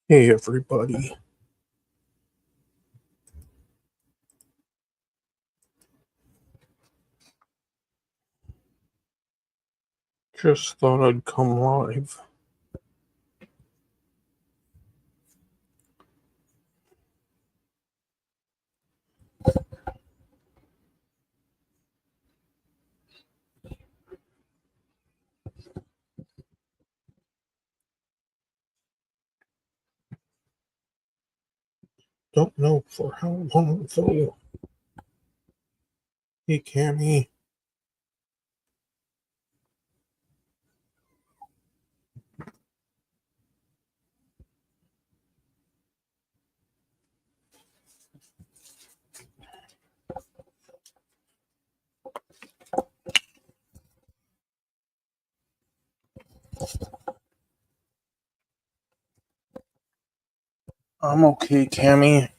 Hey everybody. Just thought I'd come live. Don't know for how long though. Hey Cammy. I'm okay, Cammy.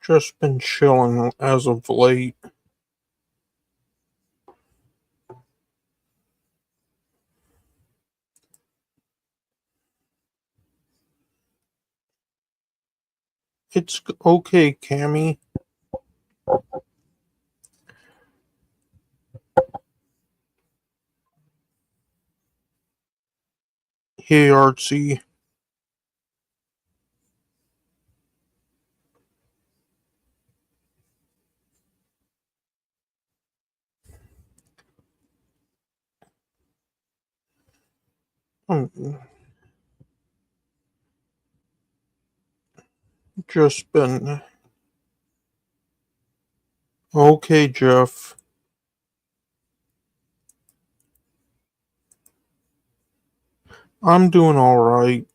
Just been chilling as of late. It's okay, Cammy. Hey Artsy. Just been okay, Jeff. I'm doing alright.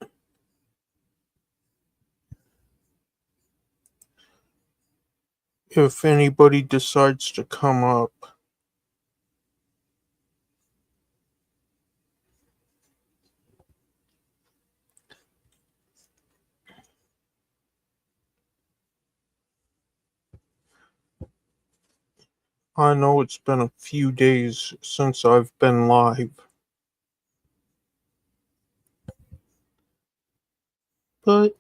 If anybody decides to come up. I know it's been a few days since I've been live. But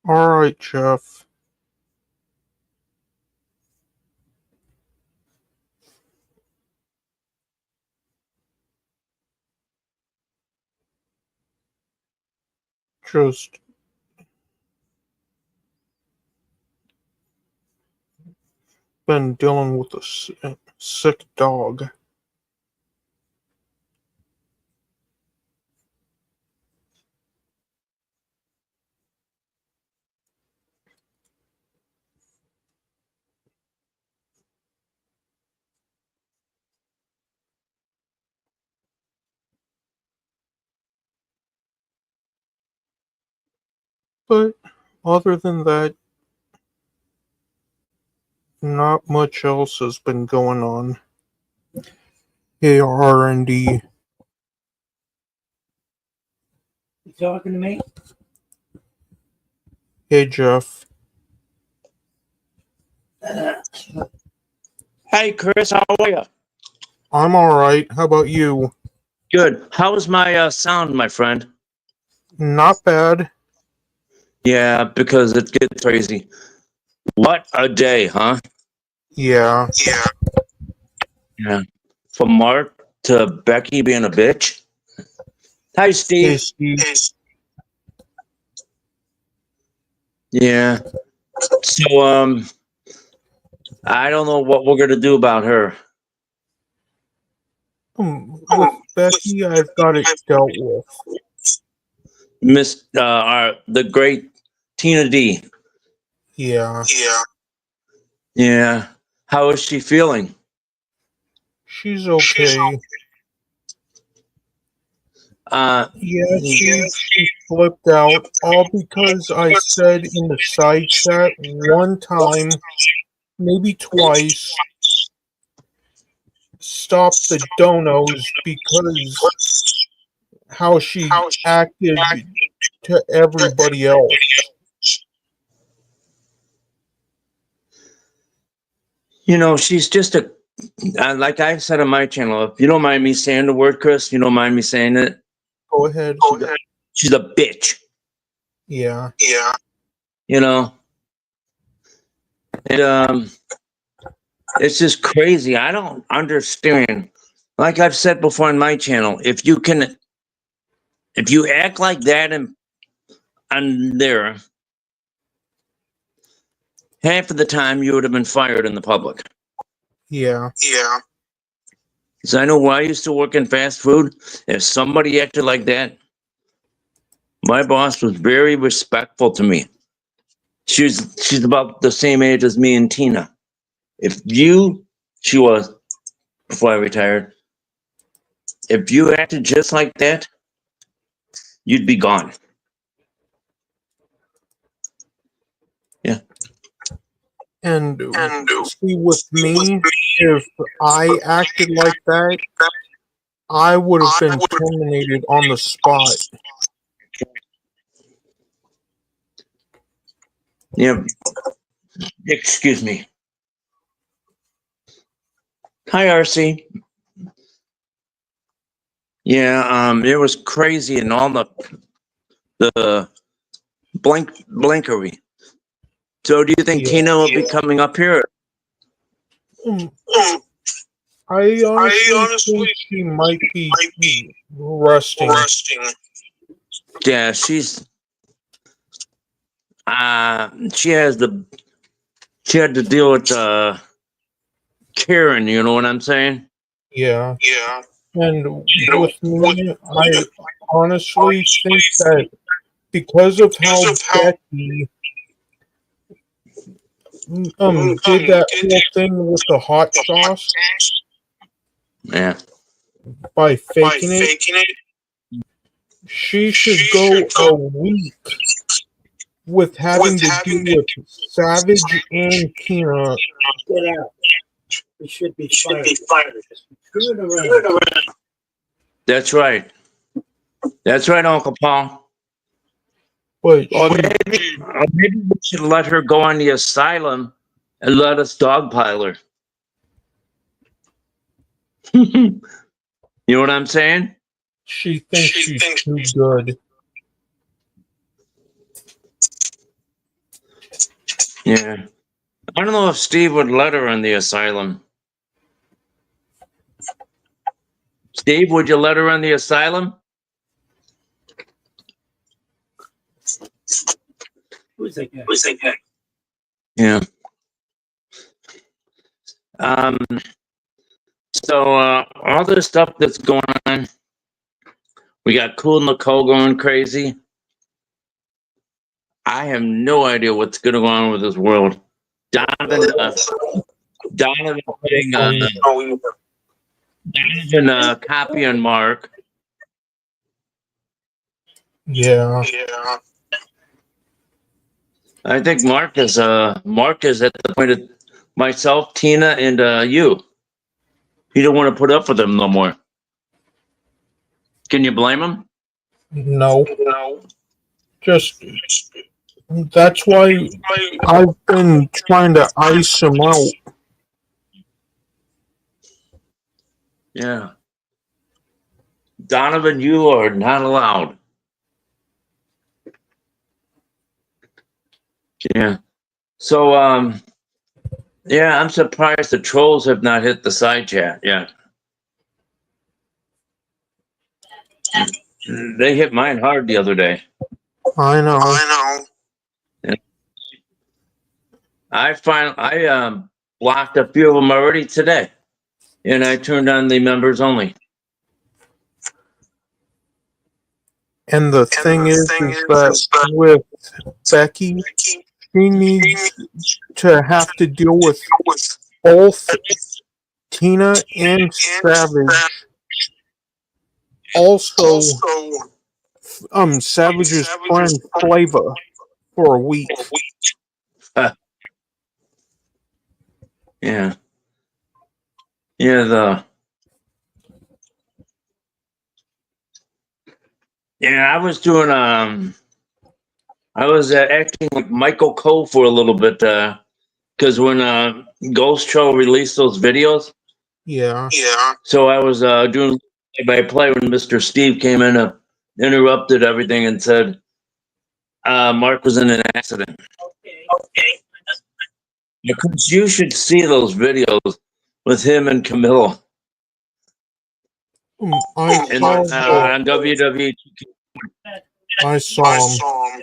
alright, Jeff. Just been dealing with a sick dog. But other than that, not much else has been going on. Hey, R&D. You talking to me? Hey, Jeff. Hey, Chris, how are you? I'm alright. How about you? Good. How is my sound, my friend? Not bad. Yeah, because it gets crazy. What a day, huh? Yeah. Yeah. From Mark to Becky being a bitch. Hi, Hey, Steve. Steve. Yeah. So, I don't know what we're gonna do about her. With Becky, I've got it dealt with. Miss the great Tina D. Yeah. Yeah. How is she feeling? She's okay. Uh, Yeah, she flipped out. All because I said in the side chat one time maybe twice, stop the donos because how she acted to everybody else. She's just like I said on my channel, if you don't mind me saying the word, Chris, you don't mind me saying it, Go ahead. she's a bitch. Yeah. And it's just crazy. I don't understand. Like I've said before on my channel, if you act like that on there, half of the time you would have been fired in the public. Yeah. Because I know when I used to work in fast food, if somebody acted like that, my boss was very respectful to me. She's about the same age as me and Tina. She was before I retired. If you acted just like that, you'd be gone. Yeah. And see, with me, if I acted like that, I would have been terminated on the spot. Yeah. Excuse me. Hi, RC. Yeah, it was crazy and all the blankery. So do you think Tina will be coming up here? I honestly think she might be resting. Yeah, she had to deal with Karen, you know what I'm saying? Yeah. And with me, I honestly think that because of how Becky did that whole thing with the hot sauce Yeah. by faking it, she should go a week with having to deal with Savage and Tina. Get out. We should be fired. Turn it around. That's right. That's right, Uncle Paul. But Or maybe we should let her go on the asylum and let us dogpile her. You know what I'm saying? she thinks she's too good. Yeah. I don't know if Steve would let her in the asylum. Steve, would you let her in the asylum? Who's that guy? Yeah. So all this stuff that's going on, we got Cool Nicole going crazy. I have no idea what's going to go on with this world. Donovan copying Mark. Yeah. I think Mark is at the point of myself, Tina, and you. He don't want to put up with them no more. Can you blame him? No. Just that's why I've been trying to ice him out. Yeah. Donovan, you are not allowed. Yeah. So, yeah, I'm surprised the trolls have not hit the side chat yet. They hit mine hard the other day. I know. Yeah. I blocked a few of them already today, and I turned on the members only. And the thing is that with Becky, she needs to have to deal with both Tina and Savage. Also, Savage's friend Flava for a week. Yeah. Yeah, I was doing I was acting like Michael Cole for a little bit because when Ghost Show released those videos, Yeah. so I was doing play by play when Mr. Steve came in, interrupted everything and said Mark was in an accident. Because you should see those videos with him and Camilo I and saw on WWE. I saw him.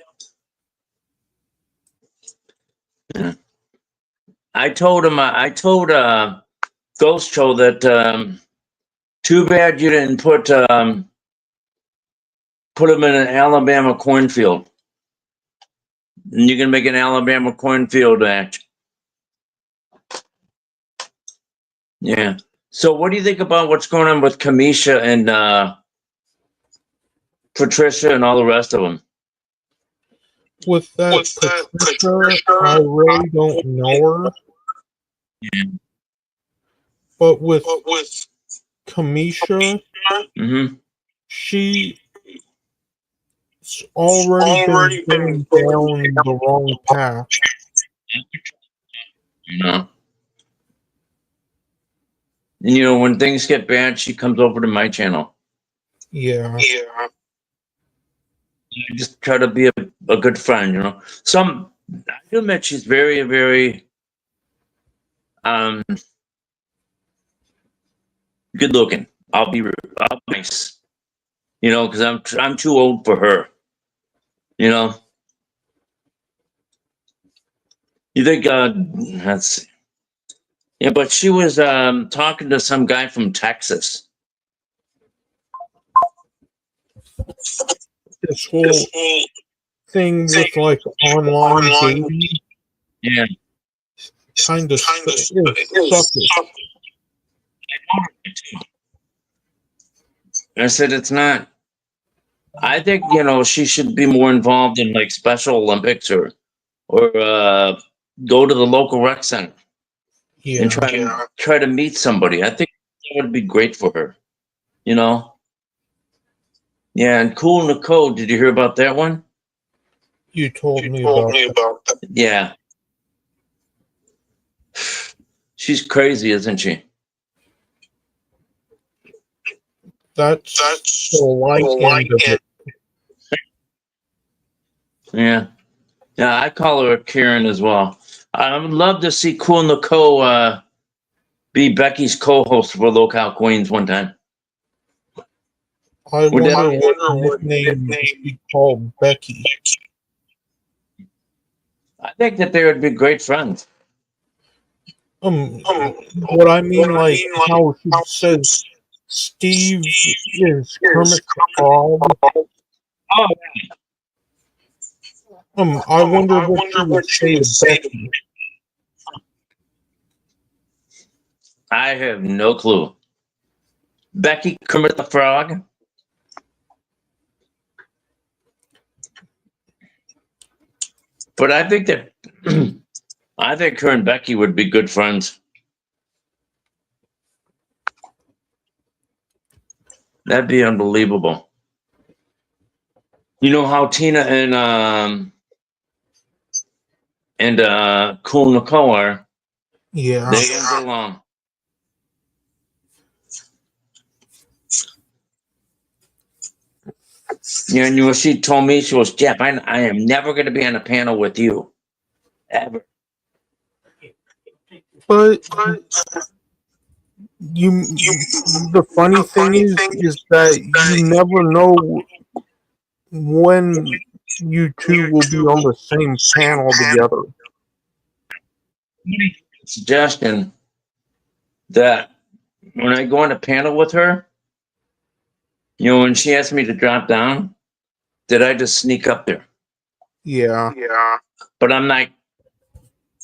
Yeah. I told him. I told Ghost Show that too bad you didn't put him in an Alabama cornfield. And you can make an Alabama cornfield match. Yeah. So what do you think about what's going on with Kamisha and Patricia and all the rest of them? With that Patricia, I really don't know her. Yeah. But with Kamisha, Mm-hmm. she's already been going down the wrong path. No. And, you know, when things get bad, she comes over to my channel. Yeah. I just try to be a good friend, you know. I do admit she's very, very good looking. I'll be nice, you know, because I'm too old for her, you know. You think let's see. Yeah, but she was talking to some guy from Texas. This whole thing with like online dating Yeah. kind of sucks. I said it's not. I think, you know, she should be more involved in like Special Olympics or go to the local rec center and try to meet somebody. I think that would be great for her. You know? Yeah, and Cool Nicole, did you hear about that one? You told me about that. Yeah. She's crazy, isn't she? That's the light end of it. Yeah. Yeah, I call her Karen as well. I would love to see Cool Nicole be Becky's co-host for Local Queens one time. I wonder what nickname she called Becky. I think that they would be great friends. What I mean, like how she says Steve is Kermit the Frog. I wonder what she would say to Becky. I have no clue. Becky Kermit the Frog? But I think that I think her and Becky would be good friends. That'd be unbelievable. You know how Tina and Cool Nicole are? Yeah. They don't get along. You know what she told me? She was, Jeff, I am never going to be on a panel with you. Ever. But the funny thing is that you never know when you two will be on the same panel together. Suggestion that when I go on a panel with her, you know, when she asked me to drop down, did I just sneak up there? Yeah. But I'm like,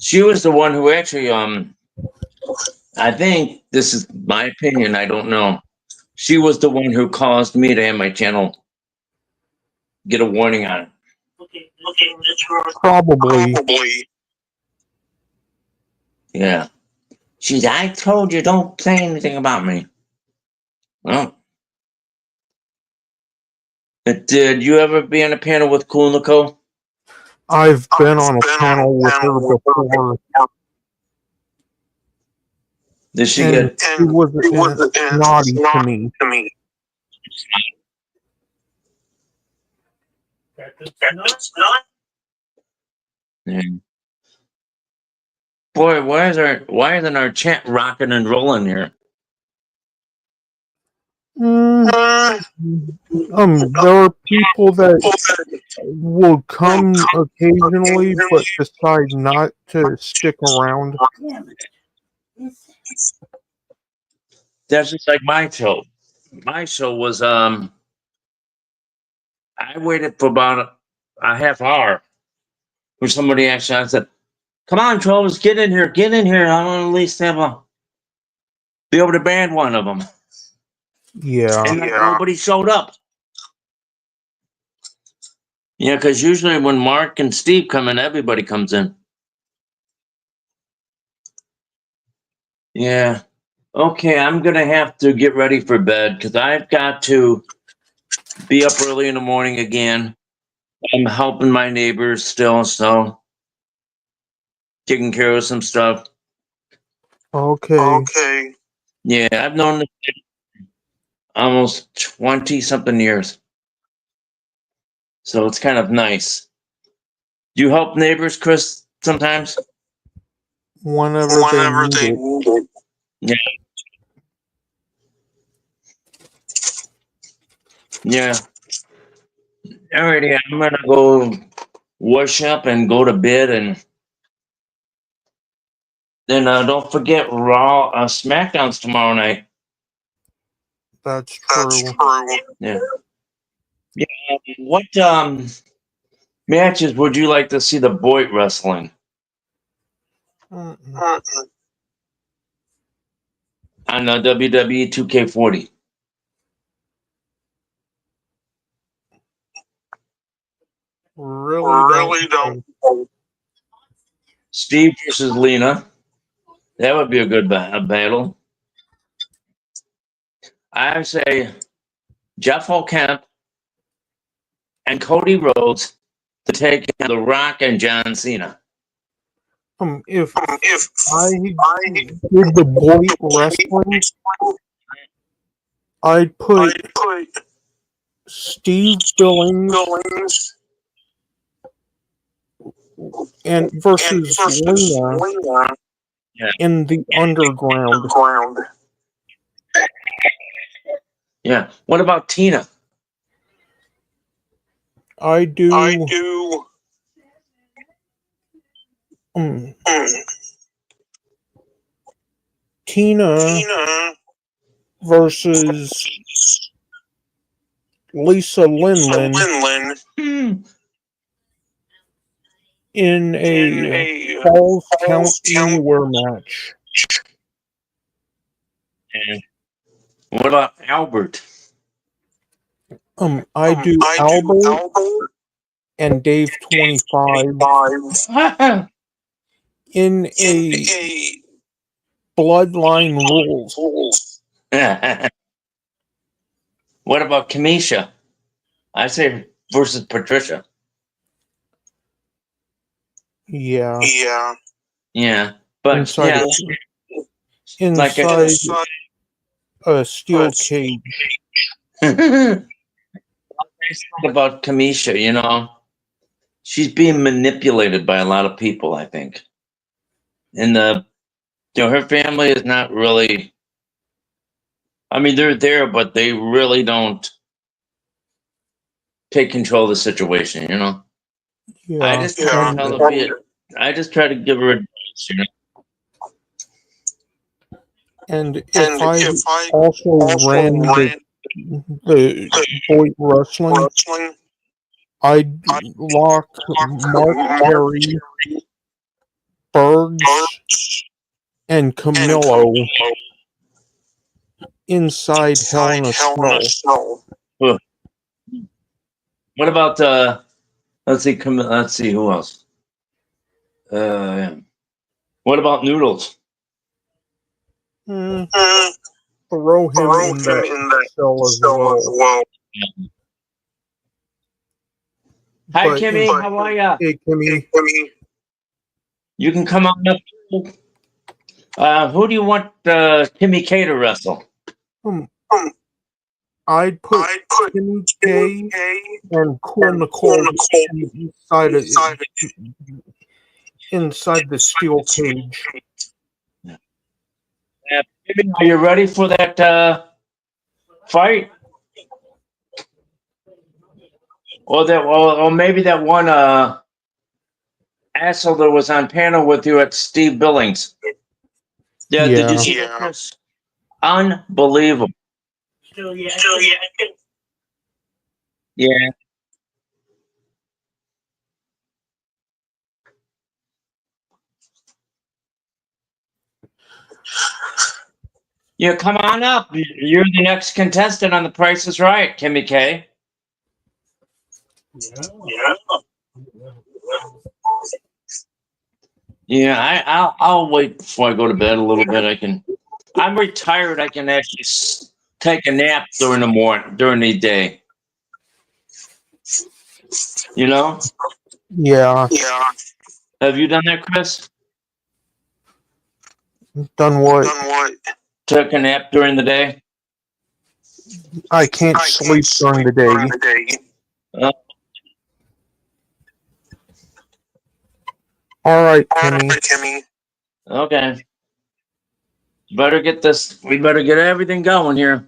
she was the one who actually, I think this is my opinion. I don't know. She was the one who caused me to have my channel get a warning on it. Probably. Yeah. She's, I told you, don't say anything about me. Well, but did you ever be on a panel with Cool Nicole? I've been on a panel with her before, Did she and get? she was naughty to me. That's not. Yeah. Boy, why isn't our chat rocking and rolling here? Mm, there are people that will come occasionally, but decide not to stick around. That's just like my show. My show was I waited for about a half hour for somebody actually. I said, "Come on, trolls, get in here, get in here. I want to at least be able to ban one of them." Yeah. And nobody showed up. Yeah, because usually when Mark and Steve come in, everybody comes in. Yeah. Okay, I'm gonna have to get ready for bed because I've got to be up early in the morning again. I'm helping my neighbors still, so taking care of some stuff. Okay. Yeah, I've known this kid almost 20 something years. So it's kind of nice. Do you help neighbors, Chris, sometimes? Whenever they need it. Yeah. Yeah. Alrighty, I'm gonna go wash up and go to bed, and then don't forget Raw SmackDown's tomorrow night. That's true. Yeah. Yeah. What matches would you like to see the Boyd wrestling Mm-mm. on the WWE 2K40? Really don't. Steve versus Lena. That would be a good battle. I say Jeff Holkemp and Cody Rhodes to take The Rock and John Cena. If I did the Boyd wrestling, I'd put Steve Billings and versus Lena in the underground. Yeah. What about Tina? I do. Tina versus Lisa Lindland in a Falls Count Anywhere match. And what about Albert? I do Albert and Dave 25 in a Bloodline Rules. What about Kamisha? I say versus Patricia. Yeah. Yeah, but Inside like a steel cage. About Kamisha, you know, she's being manipulated by a lot of people, I think. And her family is not really. I mean, they're there, but they really don't take control of the situation. You know. Yeah. I just try to tell her. I just try to give her advice. You know. And if I also ran the Boyd wrestling, I'd lock Mark Perry, Bergs, and Camillo inside Hell in a Cell. What about let's see who else. What about Noodles? Hmm, throw him in that cell as well. Hi, But Kimmy. How are ya? hey, Kimmy, You can come on up. Who do you want Kimmy K to wrestle? um, I'd put Kimmy K and Cool Nicole inside the steel cage. Kimmy, are you ready for that fight? Or maybe that one asshole that was on panel with you at Steve Billings. Yeah, did you see that, Chris? Unbelievable. Still, yeah. Yeah. Yeah, come on up. You're the next contestant on The Price is Right, Kimmy K. Yeah. Yeah, I'll wait before I go to bed a little bit. I'm retired. I can actually take a nap during the day. You know? Yeah, Have you done that, Chris? done what? Took a nap during the day? I can't sleep during the day. All right, Kimmy. Okay. We better get everything going here.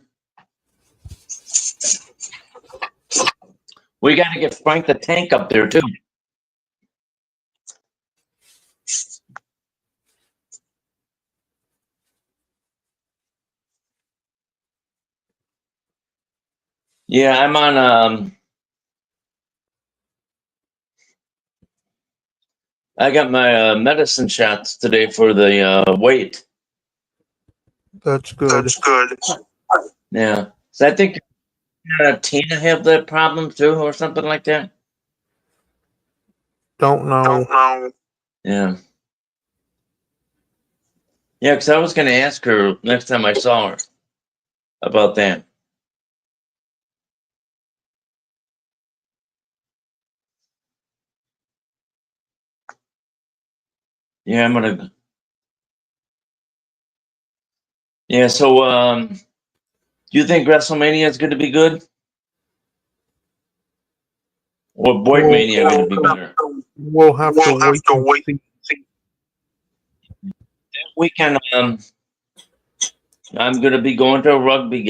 We got to get Frank the Tank up there, too. Yeah, I'm on, I got my medicine shots today for the weight. That's good. Yeah. So I think Tina have that problem too, or something like that. Don't know. Yeah. Yeah, because I was going to ask her next time I saw her about that. Yeah, I'm gonna. Yeah, so do you think WrestleMania is going to be good, or Boyd Mania going to be better? We'll have to wait and see. That weekend, I'm going to be going to a rugby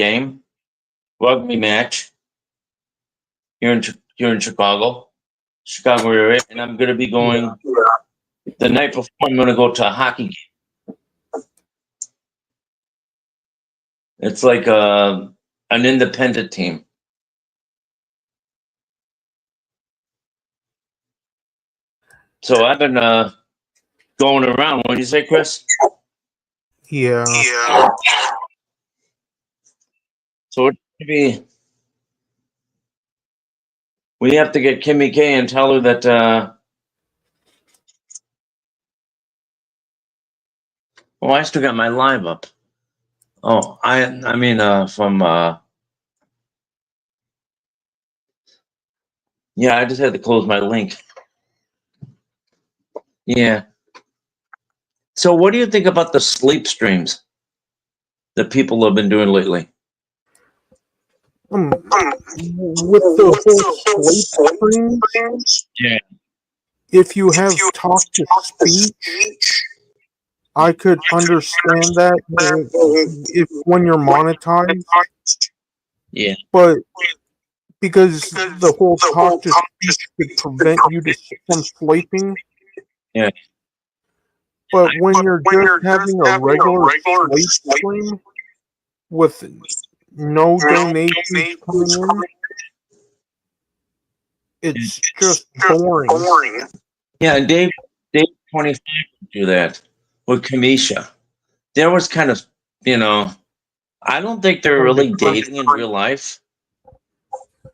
match here in Chicago area, and I'm going to be going the night before. I'm going to go to a hockey game. It's like an independent team. So I've been going around. What do you say, Chris? Yeah. So it's going to be. We have to get Kimmy K and tell her that. Oh, I still got my live up. Oh, I mean from. Yeah, I just had to close my link. Yeah. So what do you think about the sleep streams that people have been doing lately? With the whole sleep streams, Yeah. if you have talk to speech, I could understand that if when you're monetized. Yeah. But because the whole talk to speech could prevent you from sleeping. Yeah. But when you're just having a regular sleep stream with no donations coming in, it's just boring. Yeah, Dave 25 would do that with Kamisha. There was kind of, I don't think they're really dating in real life,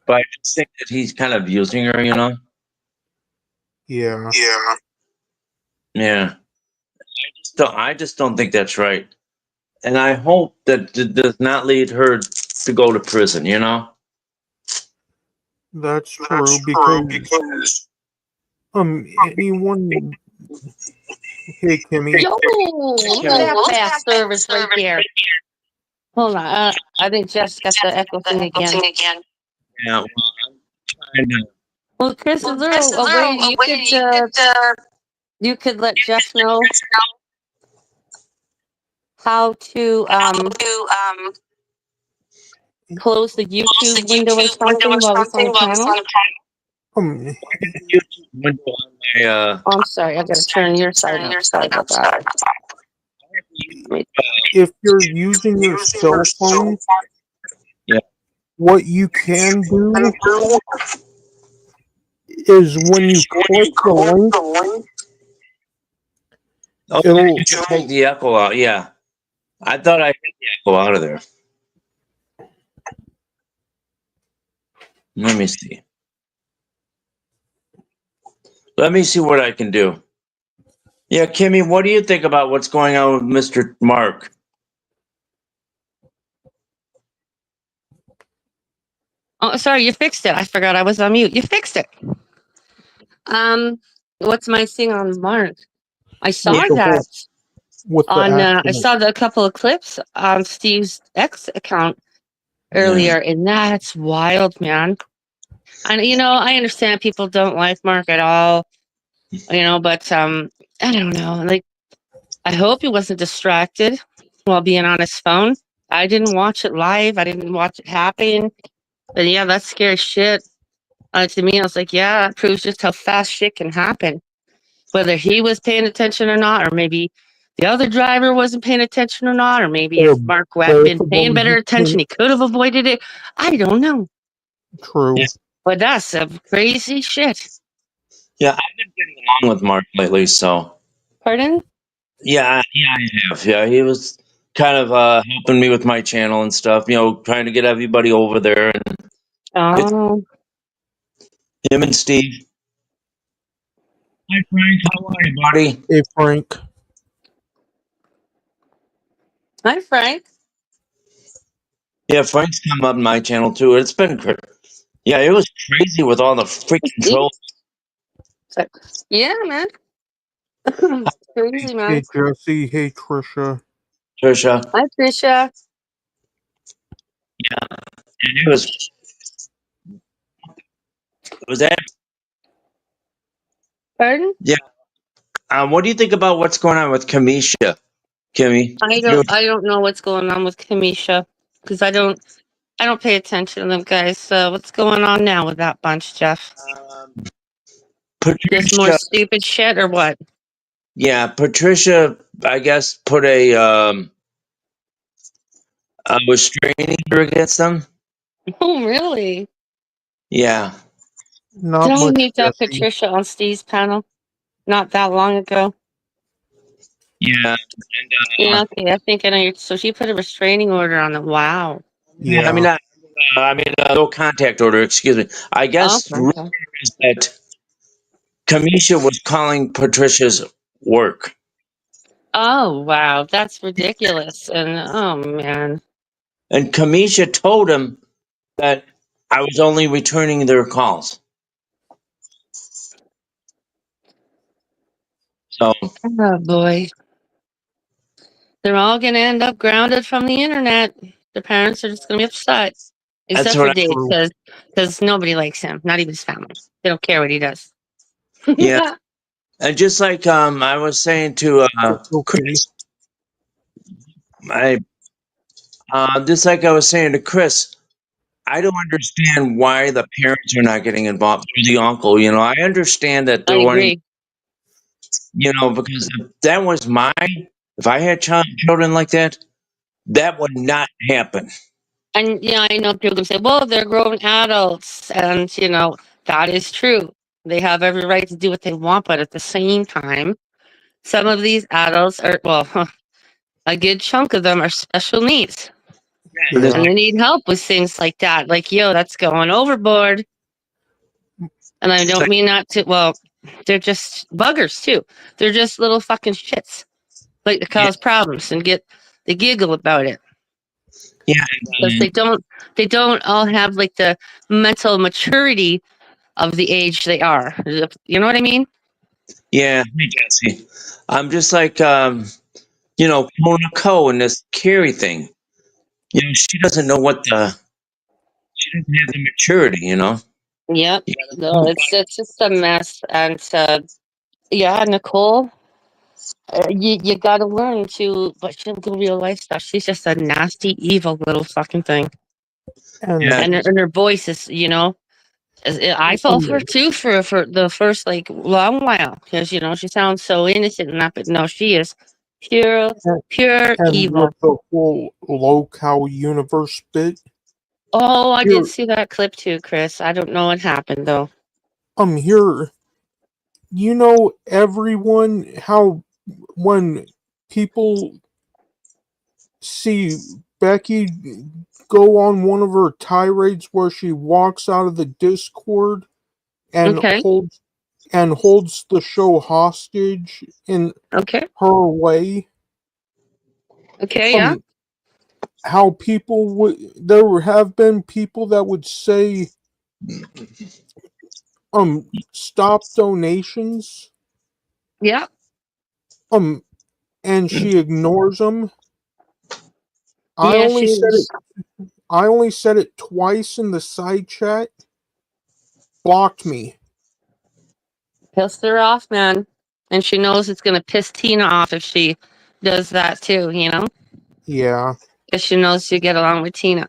but I just think that he's kind of using her, Yeah. Yeah. I just don't think that's right. And I hope that it does not lead her to go to prison, you know? That's true because anyone. Hey, Kimmy. Yo, look at that fast service right there. Hold on. I think Jeff's got the echo thing again. Yeah, well, I'm trying to. Well, Chris, is there a way you could let Jeff know how to close the YouTube window or something while he's on the panel? YouTube window on my, Oh, I'm sorry. I gotta turn your side up. Sorry about that. If you're using your cell phone, Yeah. what you can do is when you click the link, Oh, it'll you can take the echo out. Yeah, I thought I had the echo out of there. Let me see. Let me see what I can do. Yeah, Kimmy, what do you think about what's going on with Mr. Mark? Oh, sorry, you fixed it. I forgot I was on mute. You fixed it. What's my thing on Mark? I saw With the that with the on. I accident. saw a couple of clips on Steve's X account earlier, and that's wild, man. And I understand people don't like Mark at all, but I don't know. Like, I hope he wasn't distracted while being on his phone. I didn't watch it live. I didn't watch it happen. But yeah, that's scary shit. To me, I was like, yeah, it proves just how fast shit can happen. Whether he was paying attention or not, or maybe the other driver wasn't paying attention or not, or maybe if Mark had been paying better attention, he could have avoided it. I don't know. True. But that's some crazy shit. Yeah, I've been getting along with Mark lately, so. Pardon? Yeah, I have. Yeah, he was kind of helping me with my channel and stuff, trying to get everybody over there, and Oh, him and Steve. Hi, Frank. How are you, buddy? Hey, Frank. hi, Frank. Yeah, Frank's come up on my channel too. It's been yeah, it was crazy with all the freaking trolls. Yeah, man. Crazy, man. Hey, Jesse. Hey, Trisha. Trisha. Hi, Trisha. Yeah, and it was that. Pardon? Yeah. What do you think about what's going on with Kamisha, Kimmy? I don't know what's going on with Kamisha because I don't pay attention to them guys. So what's going on now with that bunch, Jeff? Just more Patricia. stupid shit or what? Yeah, Patricia, I guess, put a restraining order against them. Oh, really? Yeah. Not Did I much, meet that Jesse. Patricia on Steve's panel not that long ago? Yeah. Yeah, okay. I think I know. So she put a restraining order on them. Wow. Yeah. I mean, no contact order. Excuse me. I guess Okay. rumor is that Kamisha was calling Patricia's work. Oh, wow. That's ridiculous. And oh, man. And Kamisha told him that I was only returning their calls. So, Oh, boy. They're all going to end up grounded from the internet. The parents are just going to be upset. That's Except what for I- Dave, because nobody likes him. Not even his family. They don't care what he does. yeah. And just like I was saying to Okay. Chris, just like I was saying to Chris, I don't understand why the parents are not getting involved. Or the uncle, I understand that I they're wanting, agree. because if that was if I had children like that, that would not happen. And, I know people can say, well, they're grown adults. And, that is true. They have every right to do what they want. But at the same time, some of these adults are, well, a good chunk of them are special needs. Yeah. And they need help with things like that. Like, yo, that's going overboard. And I don't mean not to, well, they're just buggers too. They're just little fucking shits. Like to cause problems and get they giggle about it Yeah. because they don't all have like the mental maturity of the age they are. You know what I mean? Yeah, hey, Jesse. I'm just like, Mona Coe and this Carrie thing. She doesn't know she doesn't have the maturity. Yep. You No, it's just a mess. And yeah, Nicole, you got to learn to, but she'll do real life stuff. She's just a nasty, evil little fucking thing. And Yeah, And her voice is, I fell for her too for the first like long while because she sounds so innocent and that, but no, she is pure and, pure and with evil. the whole local universe bit, Oh, I did here, see that clip too, Chris. I don't know what happened though. here, everyone, how when people see Becky go on one of her tirades where she walks out of the Discord and Okay, holds the show hostage in okay, her way. okay, yeah, How there have been people that would say, stop donations, yeah, and she ignores them. I yeah. only said it. She's I only said it twice in the side chat. Blocked me. pissed her off, man, and she knows it's gonna piss Tina off if she does that too. Yeah, Because she knows you get along with Tina.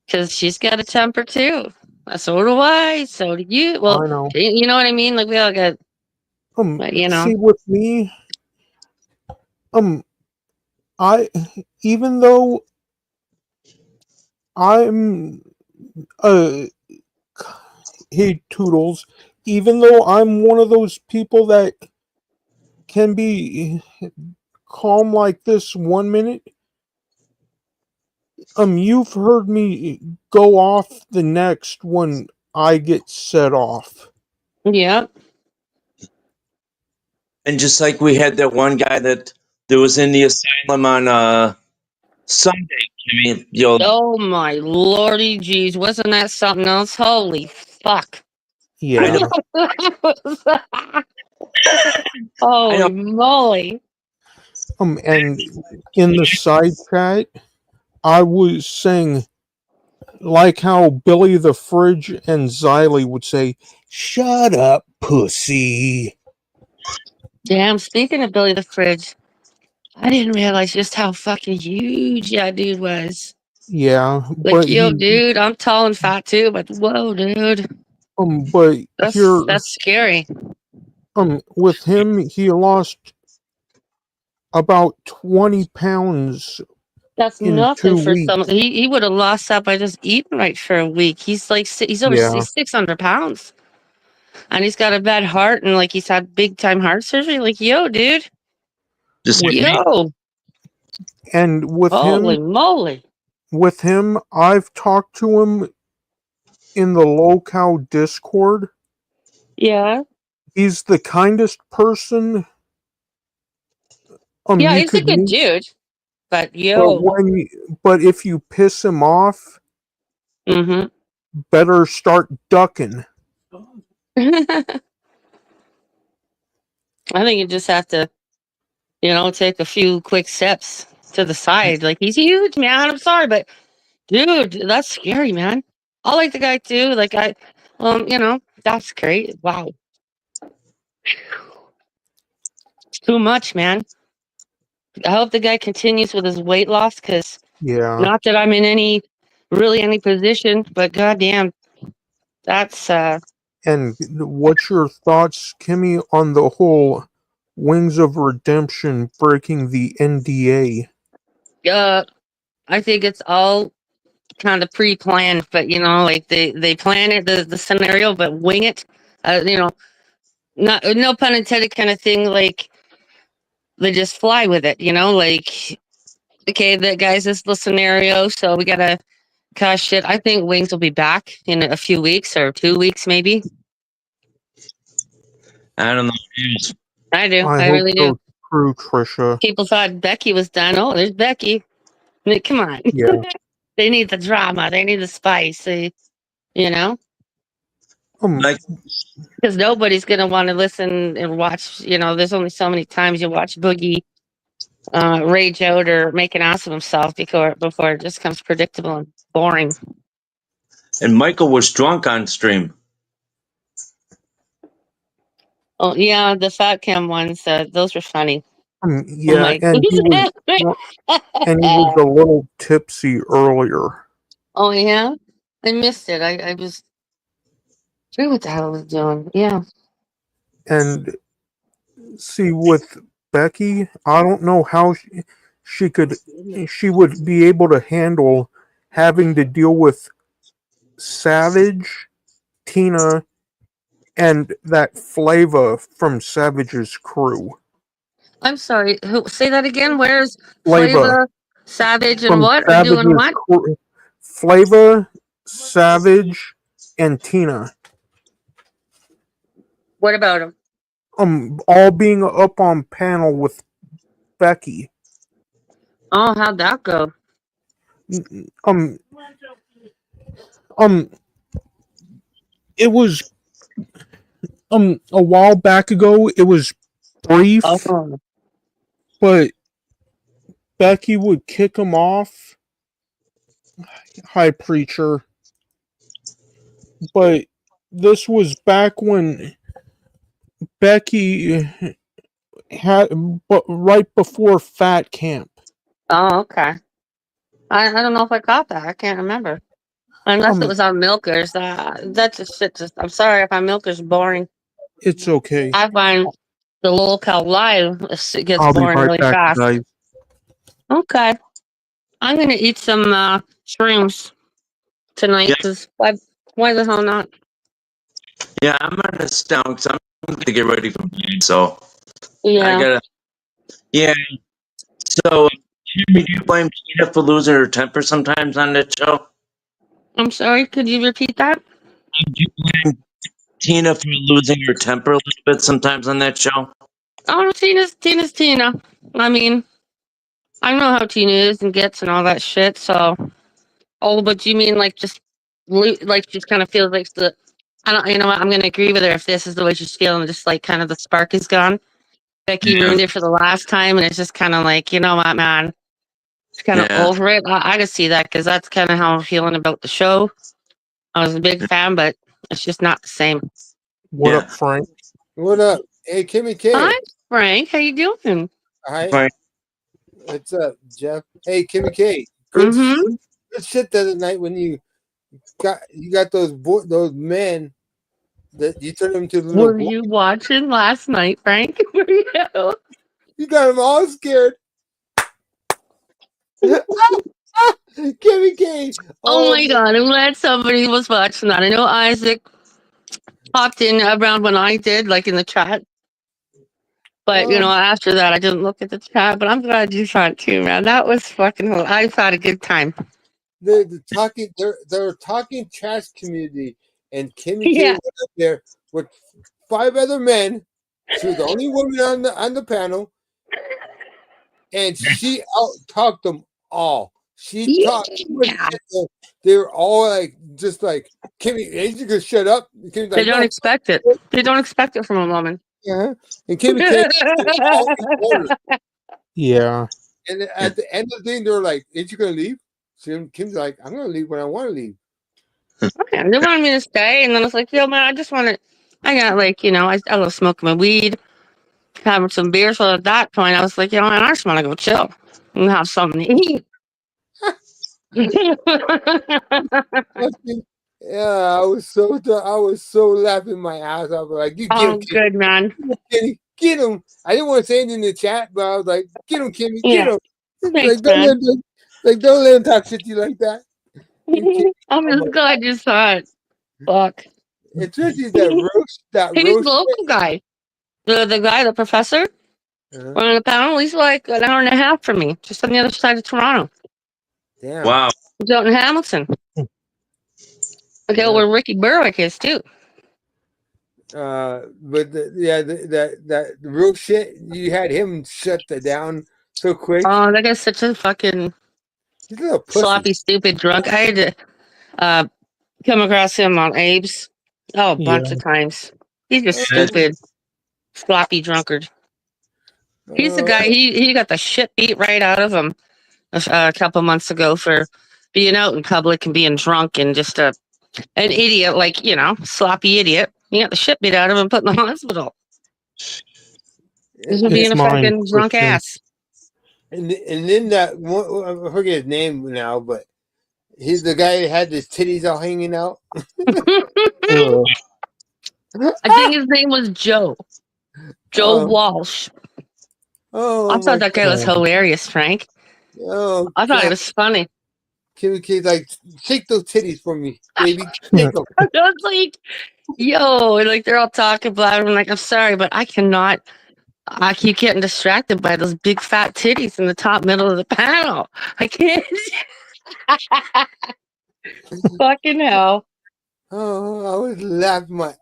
Because she's got a temper too. So do I. So do you. Well, I know. you know what I mean? Like we all got, but See, with me, I even though I'm hey Toodles, even though I'm one of those people that can be calm like this 1 minute, you've heard me go off the next when I get set off. yeah. and just like we had that one guy that was in the asylum on Sunday, Kimmy. Oh my lordy jeez. Wasn't that something else? Holy fuck. I know, Yeah, I know. Holy moly. and in the side chat, I was saying, like how Billy the Fridge and Xylee would say, "Shut up, pussy." Damn, speaking of Billy the Fridge, I didn't realize just how fucking huge that dude was. Yeah, Like, but yo, dude, I'm tall and fat too, but whoa, dude. but here, That's scary. with him, he lost about 20 pounds That's in nothing 2 for some. weeks. He would have lost that by just eating right for a week. He's like Yeah, he's 600 pounds, and he's got a bad heart, and like he's had big time heart surgery. Like, yo, dude, Just like with me. yo, and holy moly, with him, I've talked to him in the local Discord. yeah, He's the kindest person yeah, you he's a could good meet. dude, but But yo, if you piss him off, mm-hmm. better start ducking. I think you just have to, take a few quick steps to the side. Like he's huge, man. I'm sorry, but dude, that's scary, man. I like the guy too. Like that's great. Wow, too much, man. I hope the guy continues with his weight loss because Yeah. not that I'm in any position, but goddamn, that's And what's your thoughts, Kimmy, on the whole Wings of Redemption breaking the NDA? I think it's all kind of pre-planned, but like they plan it the scenario, but wing it. Not no pun intended kind of thing. Like they just fly with it. Like okay, that guys, this is the scenario, so we gotta. Gosh, shit! I think Wings will be back in a few weeks or 2 weeks, maybe. I don't know. I do. I I hope really do. so true, Trisha. People thought Becky was done. Oh, there's Becky. Like, come on. Yeah. They need the drama. They need the spice. You know, Like, because nobody's gonna want to listen and watch. You know, there's only so many times you watch Boogie rage out or make an ass of himself before it just becomes predictable and boring. and Michael was drunk on stream. Oh yeah, the Fat Cam ones. Those were funny. Oh Yeah, my. and he was a little tipsy earlier. Oh yeah, I missed it. I was. I forget what the hell I was doing. Yeah. And see, with Becky, I don't know how she would be able to handle having to deal with Savage, Tina, and that Flava from Savage's crew. I'm sorry. Say that again. Where's Flava Flava, Savage, and from what? Are doing Savage's what? crew. Flava, Savage, and Tina. What about him? All being up on panel with Becky. Oh, how'd that go? It was a while back ago. It was brief, Oh, but Becky would kick him off. Hi, preacher. But this was back when Becky but right before Fat Camp. oh, okay. I don't know if I caught that. I can't remember. Unless it was on Milkers. That's just shit. I'm sorry if I'm Milkers boring. It's okay. I find the local live it gets I'll be boring right really back, fast. guys. Okay. I'm gonna eat some shrooms tonight Yeah. because why the hell not? Yeah, I'm gonna stop because I'm gonna get ready for bed. So Yeah. I gotta. Yeah. So, Jimmy, do you blame Tina for losing her temper sometimes on that show? I'm sorry. Could you repeat that? Do you blame Tina for losing her temper a little bit sometimes on that show? Oh, Tina's Tina. I mean, I know how Tina is and gets and all that shit. So, but you mean like just kind of feels like the I don't. You know what? I'm gonna agree with her if this is the way she's feeling. Just like kind of the spark is gone. Becky ruined it for the last time, and it's just kind of like, you know what, man, it's kind of Yeah. over it. I can see that because that's kind of how I'm feeling about the show. I was a big fan, but it's just not the same. What Yeah. up, Frank? What up? Hey, Kimmy K. Hi, Frank. How you doing? Hi. Fine. What's up, Jeff? Hey, Kimmy K. Good, Mm-hmm. good shit the other night when you got those men that you turned them to little Were boys. you watching last night, Frank? Were you? You got them all scared. Kimmy K. Oh my God! I'm glad somebody was watching that. I know Isaac popped in around when I did, like in the chat. But you know, after that, I didn't look at the chat. But I'm glad you saw it too, man. That was fucking. I've had a good time. They're talking trash community, and Kimmy K Yeah. went up there with 5 other men. She was the only woman on the panel, and she out talked them all. She Yeah. talked. They were all like, just like, Kimmy, ain't you gonna shut up? Kimmy's They like, don't no. expect it. They don't expect it from a woman. And Kimmy K. all these orders. Yeah. And at the end of the thing, they were like, ain't you gonna leave? So Kim's like, I'm gonna leave when I want to leave. Okay, they wanted me to stay, and then I was like, yo, man, I just want to. I got like, you know, I love smoking my weed, having some beer. So at that point, I was like, you know, man, I just want to go chill and have something to eat. Yeah, I was so laughing my ass off. Like, you get Oh, him, good man. Kimmy, get him. I didn't want to say anything in the chat, but I was like, get him, Kimmy, Yeah. get him. Thanks, Don't let him talk shit to you like that. I'm just glad you saw it. Fuck. Especially that roast. He's the local guy. The guy, the professor, on the panel, he's like an hour and a half from me, just on the other side of Toronto. Damn. Wow. He's out in Hamilton. Okay, where Ricky Berwick is too. But the real shit, you had him shut that down so quick. Oh, that guy's such a fucking He's a little pussy. sloppy, stupid drunk. I had to come across him on Abe's. Oh, a bunch of times. He's just Yeah. stupid, sloppy drunkard. He's the guy. He got the shit beat right out of him a couple months ago for being out in public and being drunk and just an idiot, like, you know, sloppy idiot. He got the shit beat out of him, put in the hospital. This would being a mine, fucking drunk Christian. ass. And then that one, I forget his name now, but he's the guy that had his titties all hanging out. Ugh. I think his name was Joe. Joe Oh. Walsh. Oh, I thought that guy was God. hilarious, Frank. Oh, I thought God. it was funny. Kimmy K's like, shake those titties for me, baby. Shake them. I was like, yo, and like they're all talking about it. I'm like, I'm sorry, but I cannot. I keep getting distracted by those big fat titties in the top middle of the panel. I can't. Fucking hell. Oh, I was laughing my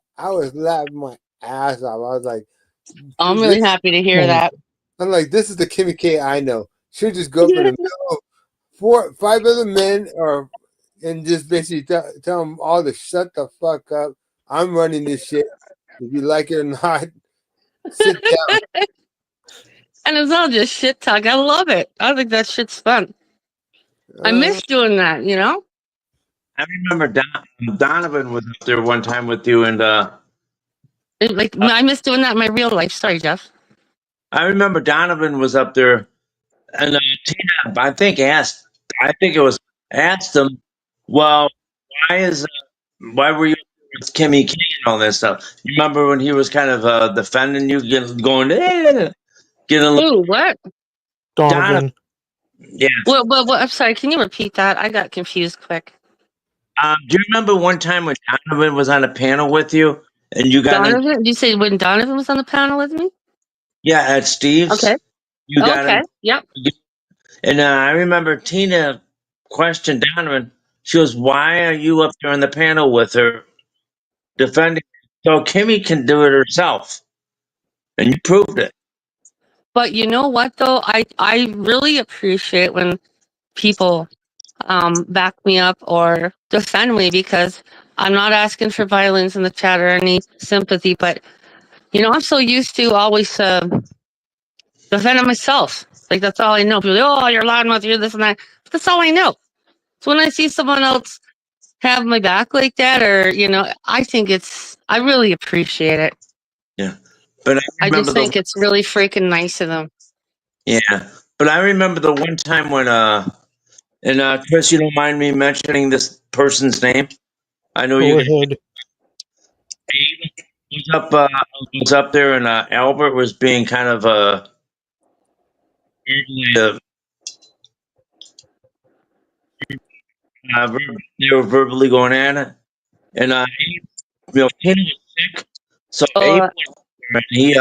ass off. I was like, I'm really happy to hear that. I'm like, this is the Kimmy K I know. She'll just go up in the middle of 5 other men, and just basically tell them all to shut the fuck up. I'm running this shit. If you like it or not, sit down. And it's all just shit talk. I love it. I think that shit's fun. I miss doing that, you know? I remember Donovan was up there one time with you, and Like, I miss doing that in my real life. Sorry, Jeff. I remember Donovan was up there, and Tina, I think asked him, well, why were you with Kimmy K and all that stuff? You remember when he was kind of defending you, getting a little Ooh, what? Donovan. yeah. Well, I'm sorry. Can you repeat that? I got confused quick. Do you remember one time when Donovan was on a panel with you, and you got in, Donovan? Did you say when Donovan was on the panel with me? yeah, at Steve's? Okay. You got Okay. in, Yep. and I remember Tina questioned Donovan. She goes, "Why are you up there on the panel with her defending?" So Kimmy can do it herself, and you proved it. But you know what though? I really appreciate when people back me up or defend me, because I'm not asking for violence in the chat or any sympathy, but you know, I'm so used to always defending myself. Like that's all I know. People are like, oh, you're loud mouth, you're this and that. But that's all I know. So when I see someone else have my back like that, or you know, I really appreciate it. Yeah, but I just think it's really freaking nice of them. yeah, but I remember the one time when and Chris, you don't mind me mentioning this person's name? I know Go you ahead. was up there, and Albert was being kind of verbally, they were verbally going at it, and Abe, Tina was sick, so Abe Oh, went there and he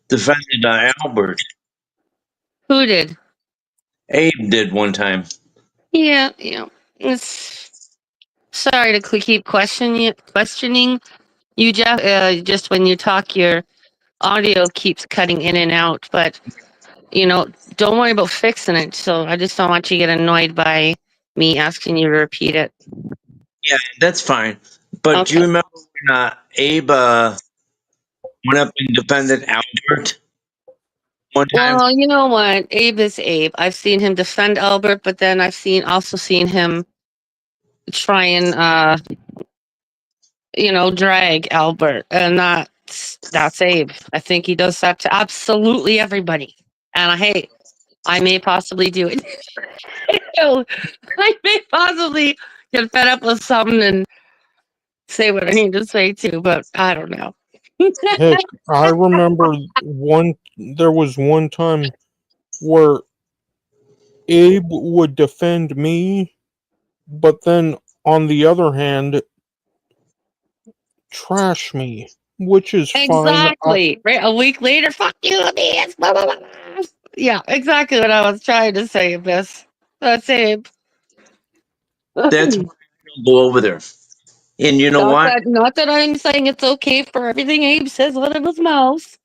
defended Albert. who did? Abe did one time. Yeah, yeah. It's sorry to keep questioning you, Jeff. Just when you talk, your audio keeps cutting in and out. But you know, don't worry about fixing it. So I just don't want you to get annoyed by me asking you to repeat it. Yeah, that's fine. But do you Okay. remember when Abe went up and defended Albert one time? Well, you know what? Abe is Abe. I've seen him defend Albert, but then I've also seen him try and you know, drag Albert, and that's Abe. I think he does that to absolutely everybody. And I may possibly do it. I may possibly get fed up with something and say what I need to say too, but I don't know. Heck, I remember there was one time where Abe would defend me, but then on the other hand, trash me, which is fine. Exactly. Right. A week later, fuck you, bitch. Blah, blah, blah, blah. Yeah, exactly what I was trying to say, Miss. That's Abe. That's why I don't go over there. And you know what? Not that I'm saying it's okay for everything Abe says out of his mouth,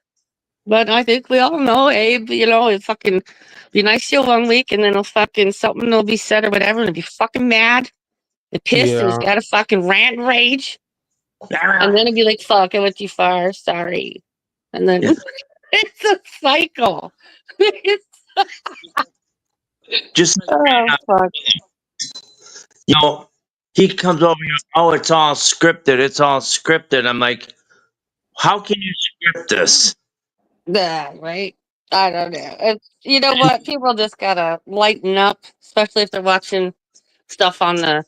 but I think we all know Abe, he'll fucking be nice to you one week and then he'll fucking something will be said or whatever and he'll be fucking mad and pissed and he's Yeah. got a fucking rant and rage. And then he'll be like, fuck, I went too far, sorry. And then Yeah. it's a cycle. It's, Just oh, fuck. you know, he comes over here. Oh, it's all scripted. It's all scripted. I'm like, how can you script this? Yeah, right? I don't know. It's, you know what? People just gotta lighten up, especially if they're watching stuff on the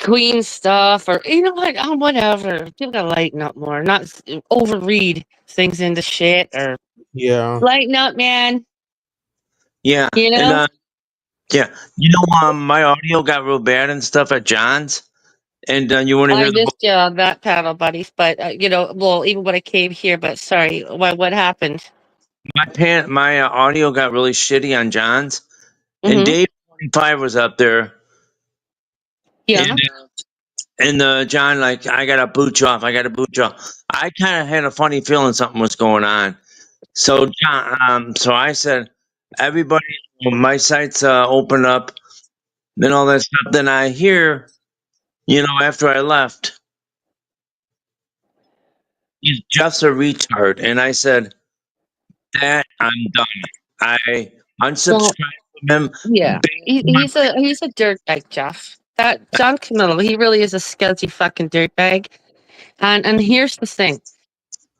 Queen stuff or, you know what? Oh, whatever. People gotta lighten up more, not overread things into shit or Yeah. lighten up, man. Yeah, You and know? yeah, my audio got real bad and stuff at John's, and you want to I hear the missed you on that panel, buddies, but, well, even when I came here, but sorry, what happened? my audio got really shitty on John's, and Mm-hmm. Dave 25 was up there, Yeah. and John like, I gotta boot you off. I gotta boot you off. I kind of had a funny feeling something was going on. So John, so I said, everybody, my site's open up, then all that stuff. Then I hear, after I left, Jeff's a retard, and I said that I'm done. I Well, unsubscribed from him. yeah. He's a dirtbag, Jeff. That John Camillo, he really is a scuzzy fucking dirtbag. And here's the thing.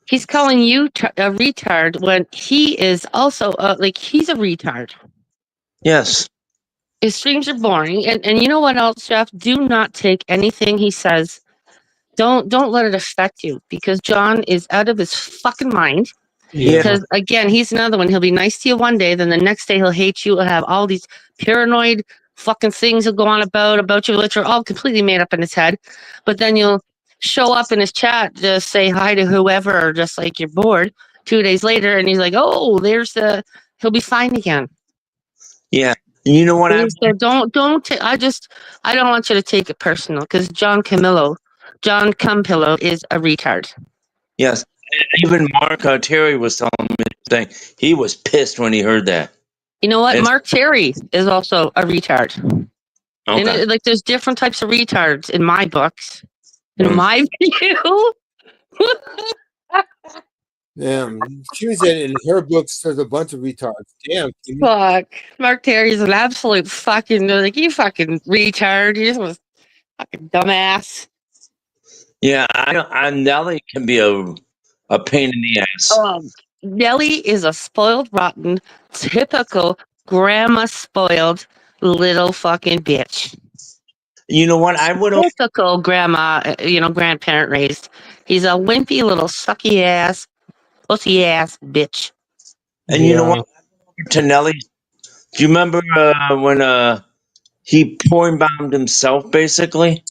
He's calling you a retard when he is also he's a retard. Yes, His streams are boring, and you know what else, Jeff? Do not take anything he says. Don't let it affect you because John is out of his fucking mind. Yeah. Because again, he's another one. He'll be nice to you one day, then the next day he'll hate you. He'll have all these paranoid fucking things he'll go on about you, which are all completely made up in his head. But then you'll show up in his chat, just say hi to whoever, or just like you're bored. 2 days later, and he's like, "Oh, he'll be fine again." yeah. You know what? So don't. I don't want you to take it personal because John Campillo is a retard. Yes. Even Mark Terry was telling me the thing. He was pissed when he heard that. You know what? And- Mark Terry is also a retard. And Okay. there's different types of retards in my books. In Mm. my view. Damn, she said in her books there's a bunch of retards. Damn, Kimmy. Fuck. Mark Terry's an absolute fucking, you fucking retard. You just was fucking dumbass. Yeah, I Nelly can be a pain in the ass. Nelly is a spoiled, rotten, typical grandma spoiled little fucking bitch. You know what? I would have. Typical grandma, grandparent raised. He's a wimpy little sucky ass, pussy ass bitch. And you know what? To Nelly, do you remember when he porn bombed himself, basically?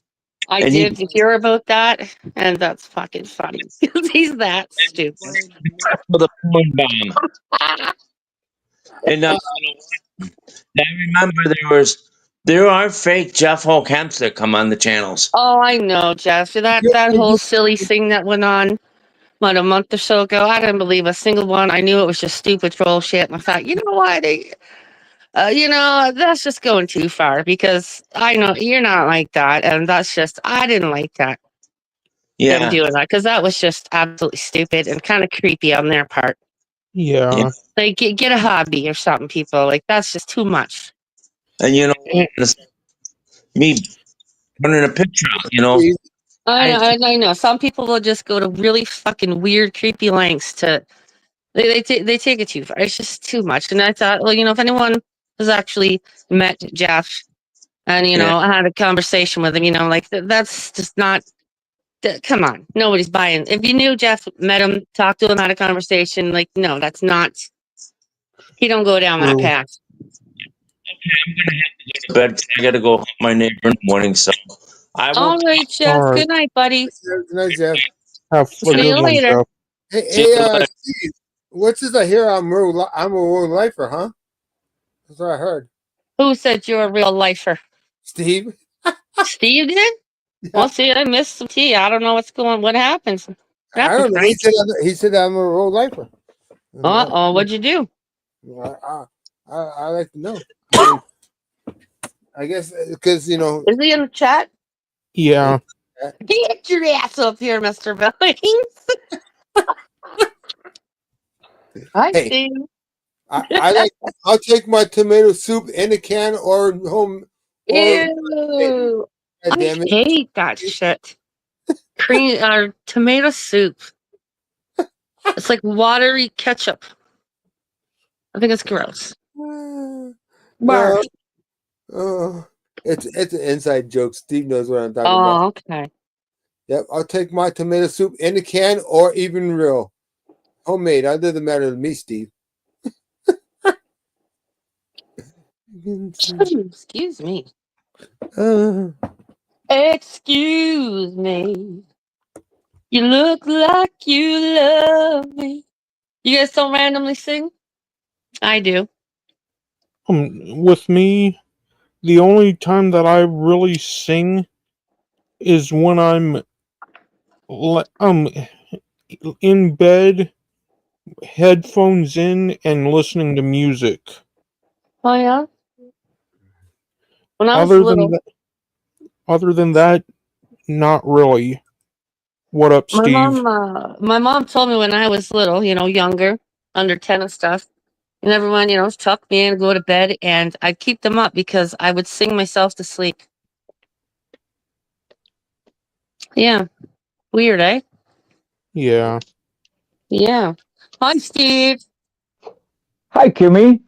I And did hear about that, and that's fucking funny because he's that stupid. For the porn bomb. And I remember there are fake Jeff Hulk Hemps that come on the channels. Oh, I know, Jeff. That whole silly thing that went on a month or so ago, I didn't believe a single one. I knew it was just stupid troll shit, and I thought, you know what? That's just going too far because I know you're not like that, and I didn't like that. Yeah. Them doing that because that was just absolutely stupid and kind of creepy on their part. Yeah. Like, get a hobby or something, people. Like, that's just too much. And me putting a picture out, I know. Some people will just go to really fucking weird, creepy lengths to. They take it too far. It's just too much. And I thought, well, if anyone has actually met Jeff and had a conversation with him, like that's just not. Come on, nobody's buying. If you knew Jeff, met him, talked to him, had a conversation, like no, that's not. He don't go down that path. Okay, I'm gonna have to go to bed. I gotta go help my neighbor in the morning. So I will. All right, Jeff. All right. Good night, buddy. Good night, Jeff. Have a See you good one, later. Jeff. Hey, Steve, what's this I hear? I'm a real lifer, huh? That's what I heard. Who said you're a real lifer? Steve? Steve did? Well, see, I missed some tea. I don't know what happens. I don't know. He said I'm a real lifer. Uh-oh, what'd you do? I like to know. I mean, I guess because Is he in the chat? Yeah. Get your ass up here, Mr. Billings. Hi, Hey. Steve. I'll take my tomato soup in a can or home. Ew. God I damn it! hate that shit. Cream or tomato soup. It's like watery ketchup. I think it's gross. Barf. It's an inside joke. Steve knows what I'm talking about. Oh, okay. Yep, I'll take my tomato soup in a can or even real. Homemade. That doesn't matter to me, Steve. Excuse me. Uh, Excuse me. You look like you love me. You guys don't randomly sing? I do. With me, the only time that I really sing is when I'm in bed, headphones in, and listening to music. Oh yeah. When I was Other little, than that, not really. What up, Steve? my mom told me when I was little, younger, under 10 and stuff, and everyone, tuck me in, go to bed, and I'd keep them up because I would sing myself to sleep. Yeah. Weird, eh? Yeah. Yeah. Hi, Steve. Hi, Kimmy.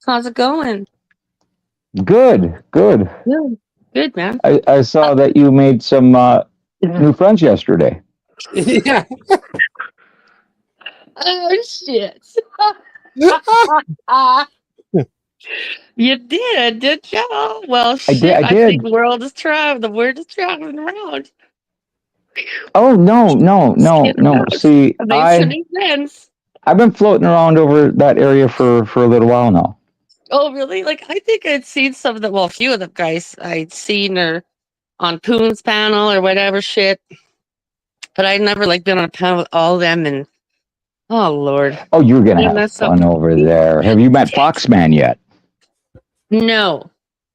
How's it going? Good, good. Good. Good, man. I saw that you made some new friends yesterday. yeah. Oh, shit. You did you? Well, shit. I I think did. the word is traveling around. Oh no, no, Just no, kidding no. around. See, I made some new friends. I've been floating around over that area for a little while now. Oh, really? Like, I think I'd seen some of the, well, a few of the guys I'd seen or on Poon's panel or whatever shit. But I'd never, like, been on a panel with all of them. And, oh, Lord. Oh, you're gonna Yeah, have that's fun something. over there. Have you met Foxman yet? No.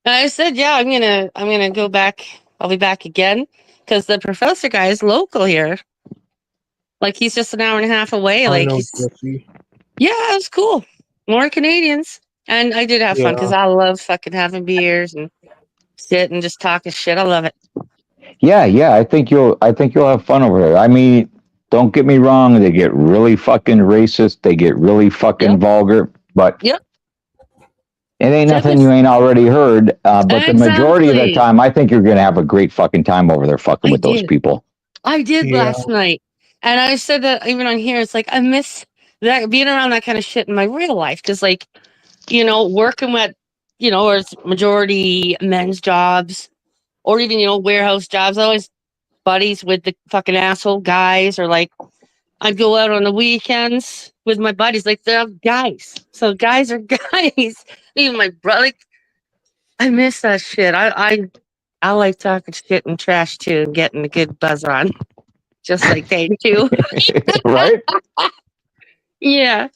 And I said, yeah, I'm gonna go back. I'll be back again because the professor guy is local here. Like he's just an hour and a half away. I Like know, he's Jesse. yeah, it was cool. More Canadians, and I did have fun because Yeah. I love fucking having beers and sit and just talking shit. I love it. Yeah, yeah. I think you'll have fun over there. I mean, don't get me wrong. They get really fucking racist. They get really fucking Yep. vulgar. But Yep. it ain't That nothing is you ain't already heard. But the majority of the exactly. time, I think you're gonna have a great fucking time over there fucking I with those did. people. I did Yeah. last night, and I said that even on here. It's like I miss that being around that kind of shit in my real life because, like, working with, or it's majority men's jobs or even, warehouse jobs. I always buddies with the fucking asshole guys, or like I'd go out on the weekends with my buddies. Like they're guys. So guys are guys. Even my brother, like, I miss that shit. I like talking shit and trash too and getting a good buzz on. Just like they do. Right? Yeah.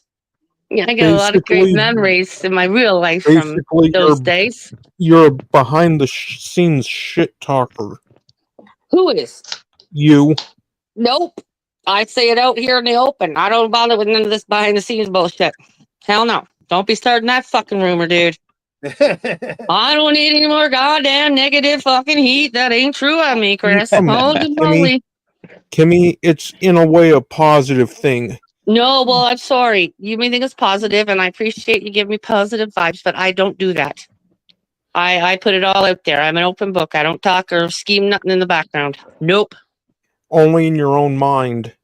Yeah, I got a lot of great memories in my real life from those days. You're a behind the scenes shit talker. Who is? You. Nope. I say it out here in the open. I don't bother with none of this behind the scenes bullshit. Hell no. Don't be starting that fucking rumor, dude. I don't need any more goddamn negative fucking heat. That ain't true on me, Chris. Holy moly. Kimmy, it's in a way a positive thing. No, well, I'm sorry. You may think it's positive, and I appreciate you giving me positive vibes, but I don't do that. I put it all out there. I'm an open book. I don't talk or scheme nothing in the background. Nope. Only in your own mind.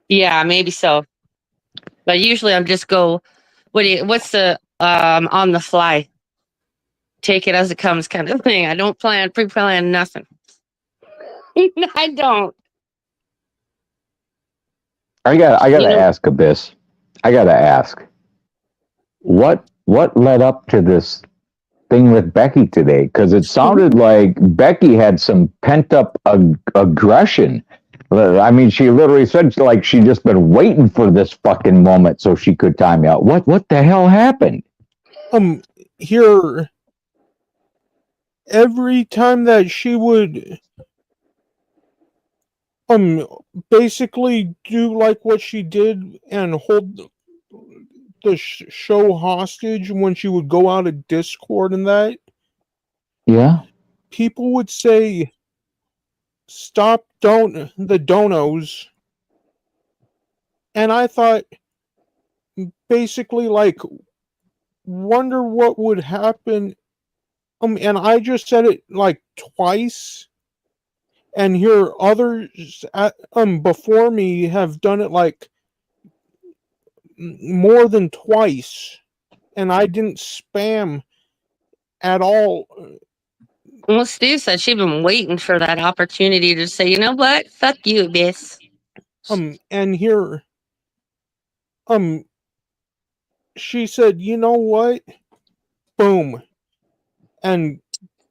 Yeah, maybe so. But usually I'm just go, what's the on the fly? Take it as it comes kind of thing. I don't pre-plan nothing. I don't. I gotta ask Abyss. I gotta ask. What led up to this thing with Becky today? Because it sounded like Becky had some pent up aggression. I mean, she literally said like she just been waiting for this fucking moment so she could time me out. What the hell happened? Here, every time that she would basically do like what she did and hold the show hostage when she would go out of Discord and that, Yeah. people would say, stop the donos. And I thought, basically, like, wonder what would happen. And I just said it like twice, and here others before me have done it like more than twice, and I didn't spam at all. Well, Steve said she'd been waiting for that opportunity to say, you know what? Fuck you, miss. And here, she said, you know what? Boom. And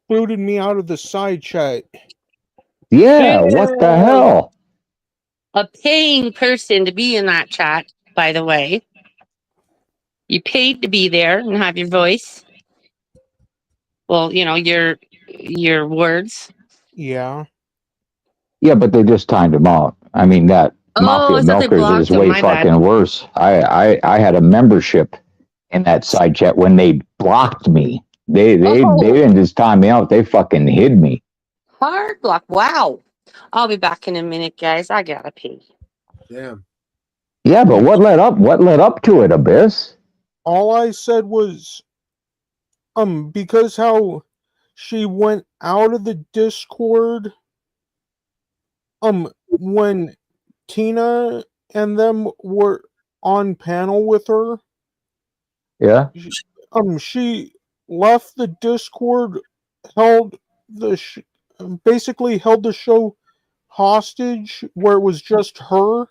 booted me out of the side chat. Yeah, what the hell? A paying person to be in that chat, by the way. You paid to be there and have your voice. Well, you know, your words. Yeah. Yeah, but they just timed him out. I mean, that Mafia I thought they Milkers blocked is him, way my bad. fucking worse. I had a membership in that side chat when they blocked me. They didn't just time me out. They fucking hid me. Hard block. Wow. I'll be back in a minute, guys. I gotta pee. Damn. Yeah, but what led up to it, Abyss? All I said was, because how she went out of the Discord, when Tina and them were on panel with her, Yeah. she left the Discord, held the basically held the show hostage where it was just her.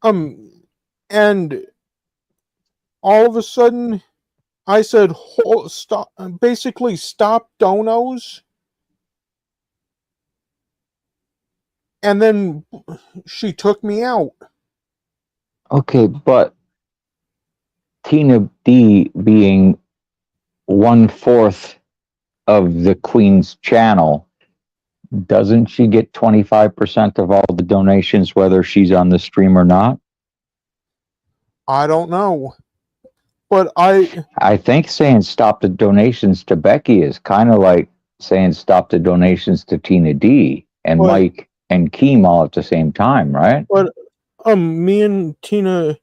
And all of a sudden, I said, stop, basically stop donos. And then she took me out. Okay, but Tina D being 1/4 of the Queen's channel, doesn't she get 25% of all the donations, whether she's on the stream or not? I don't know. But I think saying stop the donations to Becky is kind of like saying stop the donations to Tina D and Mike and Keem all at the same time, right? But me and Tina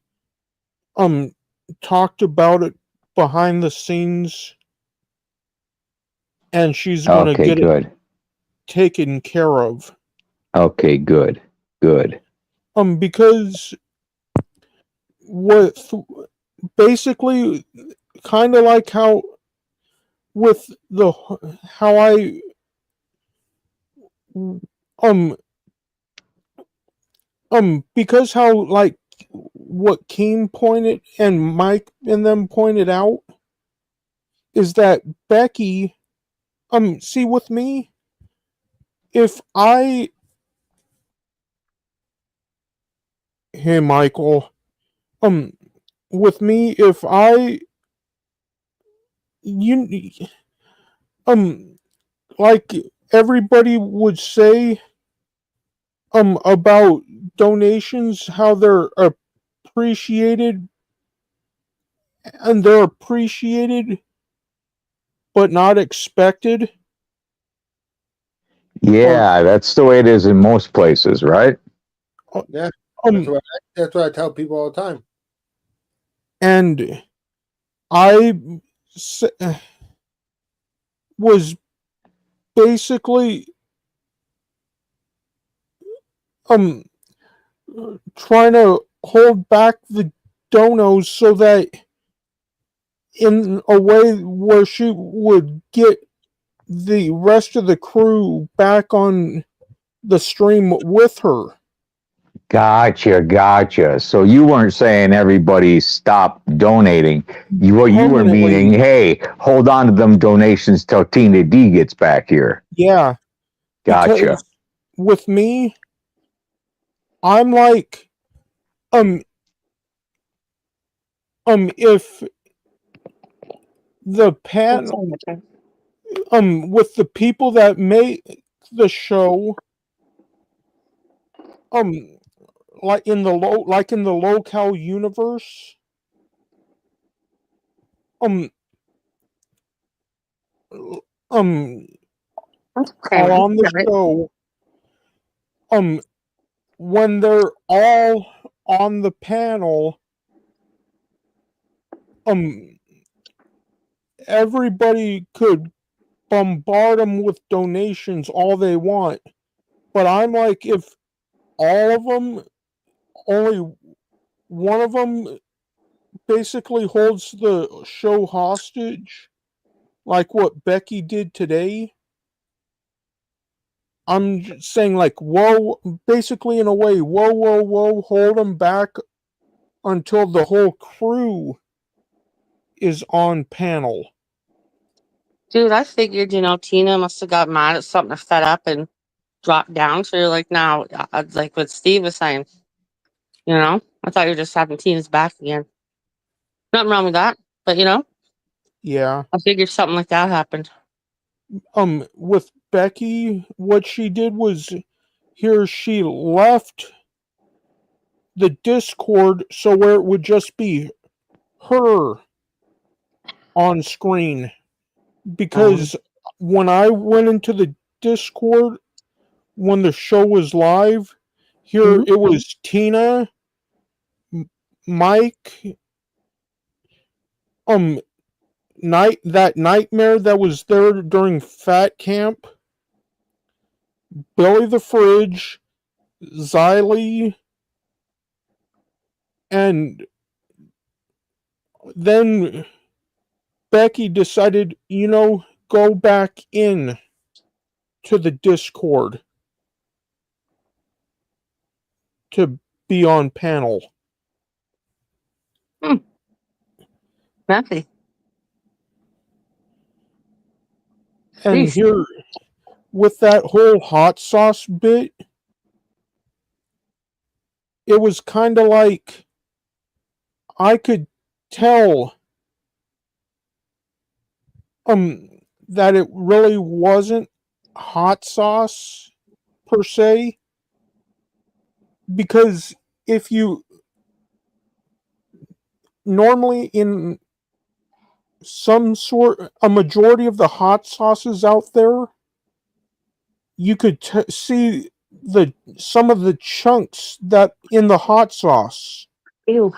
talked about it behind the scenes, and she's gonna get it taken care of. Okay, good. Because basically kind of like how with how I because how like what Keem pointed and Mike and them pointed out is that Becky see with me, if I hey Michael, with me, if I like everybody would say about donations, how they're appreciated, and they're appreciated but not expected. Yeah, that's the way it is in most places, right? Yeah, that's what I tell people all the time. And I was basically trying to hold back the donos so that in a way where she would get the rest of the crew back on the stream with her. Gotcha. So you weren't saying everybody stop donating. What you were Permanently. meaning, hey, hold on to them donations till Tina D gets back here. Yeah. Gotcha. Because with me, I'm like, if the panel, with the people that make the show, like in the locale universe, Okay, are on the right. show, when they're all on the panel, everybody could bombard them with donations all they want. But I'm like, if all of them, only one of them basically holds the show hostage, like what Becky did today, I'm saying, like, whoa, basically in a way, whoa, hold them back until the whole crew is on panel. Dude, I figured, Tina must have got mad at something or fed up and dropped down. So you're like, now, like what Steve was saying, I thought you were just having Tina's back again. Nothing wrong with that, but Yeah. I figured something like that happened. With Becky, what she did was, here she left the Discord so where it would just be her on screen. Because when I went into the Discord when the show was live, here it was Tina, Mike, that nightmare that was there during Fat Camp, Billy the Fridge, Xylee, and then Becky decided, go back in to the Discord to be on panel. Nothing. And here, with that whole hot sauce bit, it was kind of like I could tell that it really wasn't hot sauce per se, because if you normally in a majority of the hot sauces out there, you could see some of the chunks that in the hot sauce. Ew.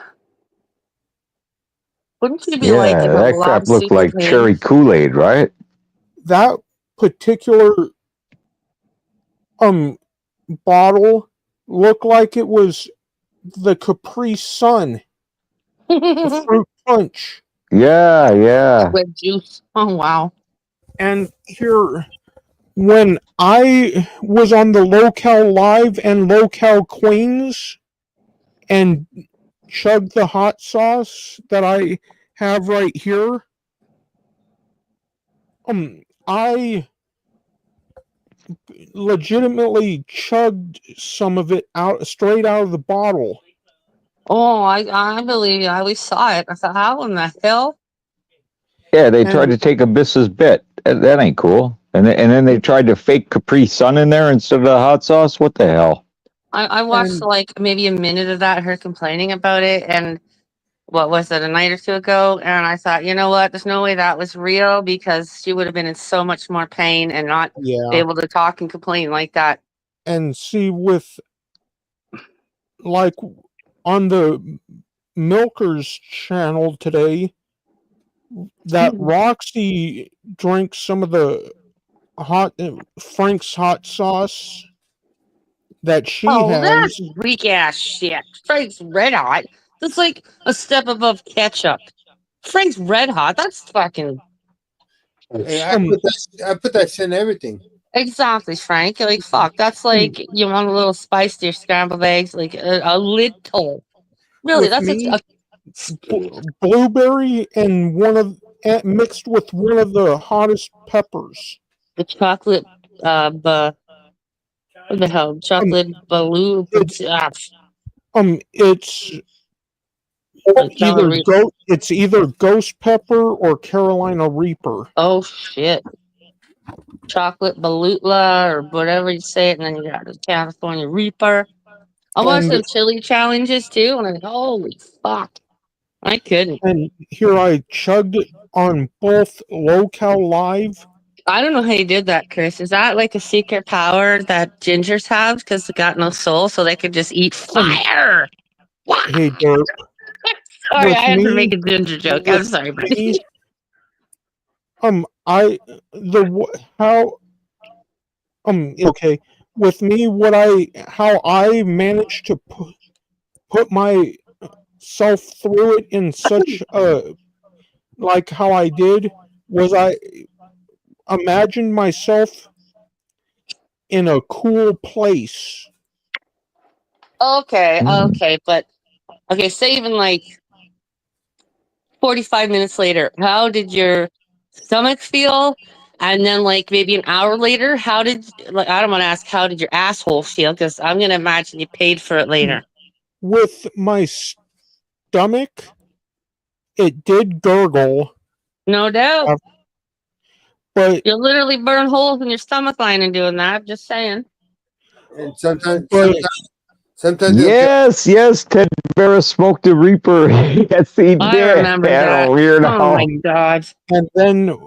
Wouldn't you be Yeah, like in a that loud crap looked super like pain? cherry Kool-Aid, right? That particular bottle looked like it was the Capri Sun, the fruit punch. Yeah. With juice. Oh, wow. And here, when I was on the Locale Live and Locale Queens and chugged the hot sauce that I have right here, I legitimately chugged some of it straight out of the bottle. Oh, I believe you. We saw it. I thought, how in the hell? Yeah, they tried to take Abyssa's bit. That ain't cool. And then they tried to fake Capri Sun in there instead of the hot sauce. What the hell? I watched like maybe a minute of that, her complaining about it, and what was it, a night or two ago? And I thought, you know what? There's no way that was real, because she would have been in so much more pain and not be able to talk and complain like that. And see, with like on the Milkers channel today, that Roxy drank some of the Frank's hot sauce that she has. That's weak ass shit. Frank's Red Hot. That's like a step above ketchup. Frank's Red Hot. That's fucking. Hey, I put that shit in everything. Exactly, Frank. Like, fuck. That's like you want a little spice to your scrambled eggs, like a little. Really, With that's me, a blueberry and mixed with one of the hottest peppers. the chocolate. What the hell? Um, Chocolate balloon. it's Chocolate Reaper. it's either ghost pepper or Carolina Reaper. Oh shit! Chocolate Balutla or whatever you say it, and then you got the California Reaper. I watched And some chili challenges too, and I'm like, holy fuck! I couldn't. and here I chugged it on both Locale Live. I don't know how you did that, Chris. Is that like a secret power that gingers have because they got no soul, so they could just eat fire? Hey, Derp. Sorry, with I had to make me- a ginger joke. I'm with sorry, buddy. me, okay. With me, how I managed to put myself through it in such a like how I did was I imagined myself in a cool place. Okay, Mm. okay, but okay, say even like 45 minutes later, how did your stomach feel? And then, like maybe an hour later, how did like I don't want to ask how did your asshole feel because I'm gonna imagine you paid for it later. With my stomach, it did gurgle, No doubt, but you'll literally burn holes in your stomach lining doing that. Just saying. And sometimes, But- sometimes Yes, Ted Vera smoked a Reaper. Yes, he did. I remember that. Weird Oh my god. and then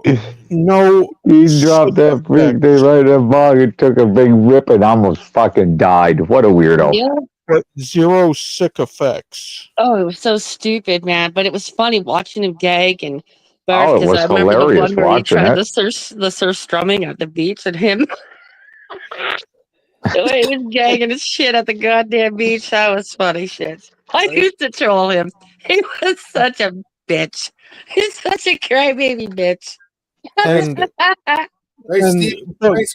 no, He dropped that freak thing right in the bog and took a big rip and almost fucking died. What a weirdo. Yeah. but zero sick effects. Oh, it was so stupid, man. But it was funny watching him gag and barf Oh, it because was I remember the hilarious one where he watching tried it. the surf strumming at the beach and him the way he was gagging his shit at the goddamn beach. That was funny shit. I used to troll him. He was such a bitch. He's such a crybaby bitch. And right, and Steve, but, right,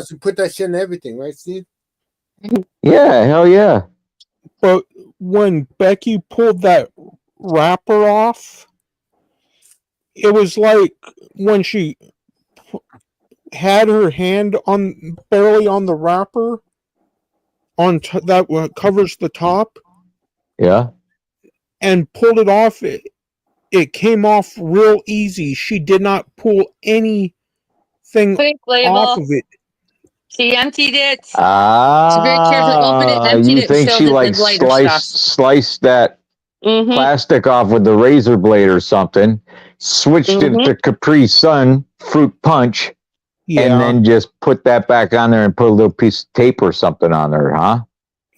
you put that shit in everything, right, Steve? Yeah, hell yeah. but when Becky pulled that wrapper off, it was like when she had her hand on barely on the wrapper that covers the top Yeah. and pulled it off. It came off real easy. She did not pull anything Quick label. off of it. She emptied it. She very carefully opened it, emptied You it, think and she showed like the lighter stuff. sliced that Mm-hmm. plastic off with the razor blade or something, switched Mhm. it to Capri Sun fruit punch, Yeah, and then just put that back on there and put a little piece of tape or something on there, huh?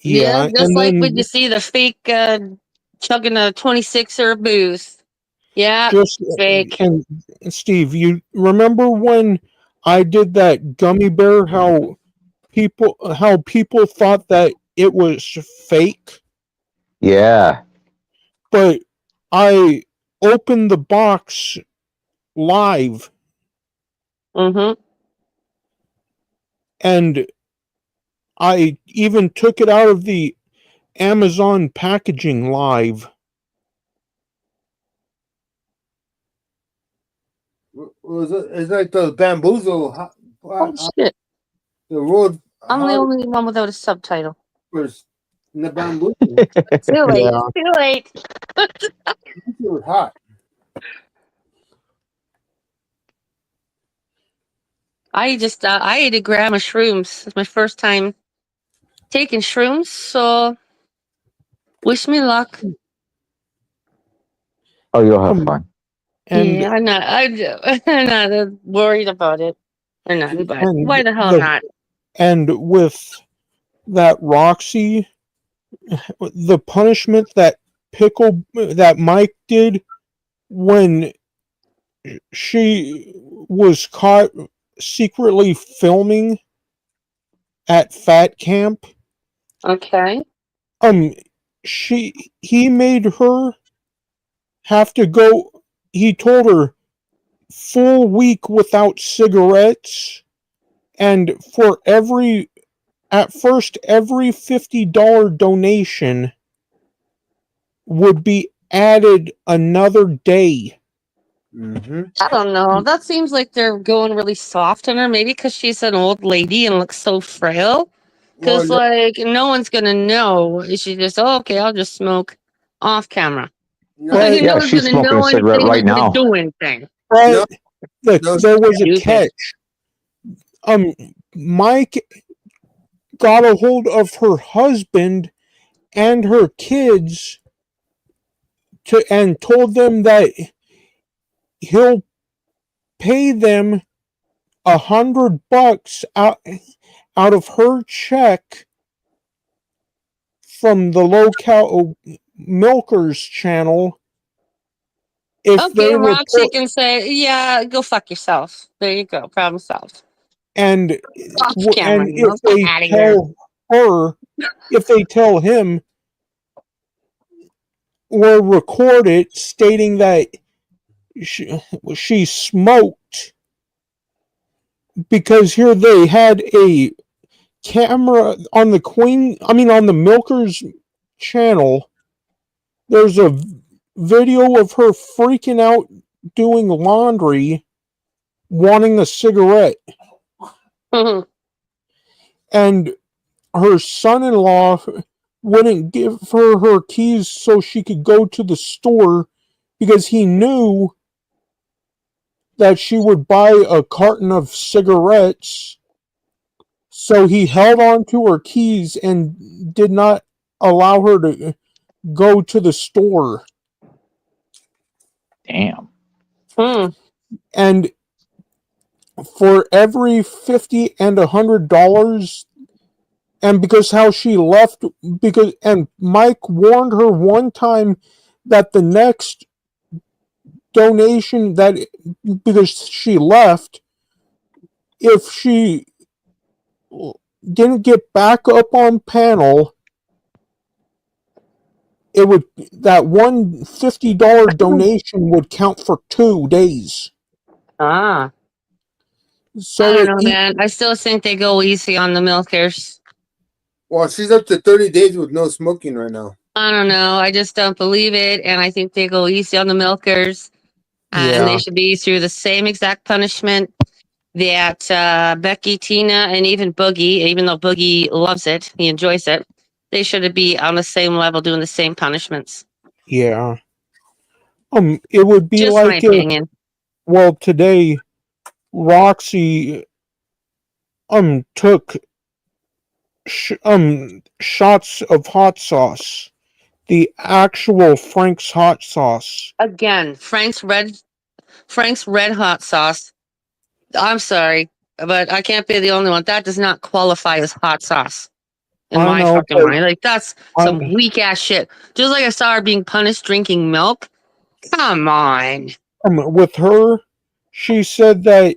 yeah, Just and like then when you see the fake chugging a 26er booze. Yeah, just fake. and Steve, you remember when I did that gummy bear? How people thought that it was fake, Yeah. but I opened the box live Mm-hmm. and I even took it out of the Amazon packaging live. It's like the bamboozle. Oh shit! The road. I'm the only one without a subtitle. Was in the bamboozle. Too late. Yeah. Too late. It was hot. I ate a gram of shrooms. It's my first time taking shrooms, so wish me luck. Oh, you'll have fun. And yeah, I'm not worried about it or nothing. But and why the hell not? and with that Roxy, the punishment that Mike did when she was caught secretly filming at Fat Camp, Okay. he made her have to go. He told her full week without cigarettes and for every $50 donation would be added another day. Mm-hmm. I don't know. That seems like they're going really soft on her. Maybe because she's an old lady and looks so frail. Because Well, like no one's gonna know. She just okay, I'll just smoke off camera. no, Right. No Yeah, one's she's gonna smoking a know cigarette anything. right Not gonna now. do anything. But no, there was a stupid. catch. Mike got a hold of her husband and her kids and told them that he'll pay them $100 out of her check from the local milkers channel if Okay, they Roxy report. can say, "Yeah, go fuck yourself." There you go, problem solved. And Off camera, you know, if they out of here. tell her, if they tell him or record it stating that she smoked, because here they had a camera on the milkers channel. There's a video of her freaking out doing laundry, wanting a cigarette, and her son-in-law wouldn't give her keys so she could go to the store because he knew that she would buy a carton of cigarettes. So he held on to her keys and did not allow her to go to the store. Damn. And for every $50 and $100, and because how she left, and Mike warned her one time that the next donation, that because she left, if she didn't get back up on panel, that one $50 donation would count for 2 days. I So don't know, man. I still think they go easy on the milkers. well, she's up to 30 days with no smoking right now. I don't know. I just don't believe it, and I think they go easy on the milkers. And they should be through the same exact punishment that Becky, Tina, and even Boogie, even though Boogie loves it, he enjoys it, they should be on the same level doing the same punishments. Yeah. It would be Just my like opinion. well, today Roxy took shots of hot sauce, the actual Frank's hot sauce. Again, Frank's red hot sauce. I'm sorry, but I can't be the only one. That does not qualify as hot sauce in my fucking mind. Like that's some weak ass shit. Just like I saw her being punished drinking milk. Come on. With her, she said that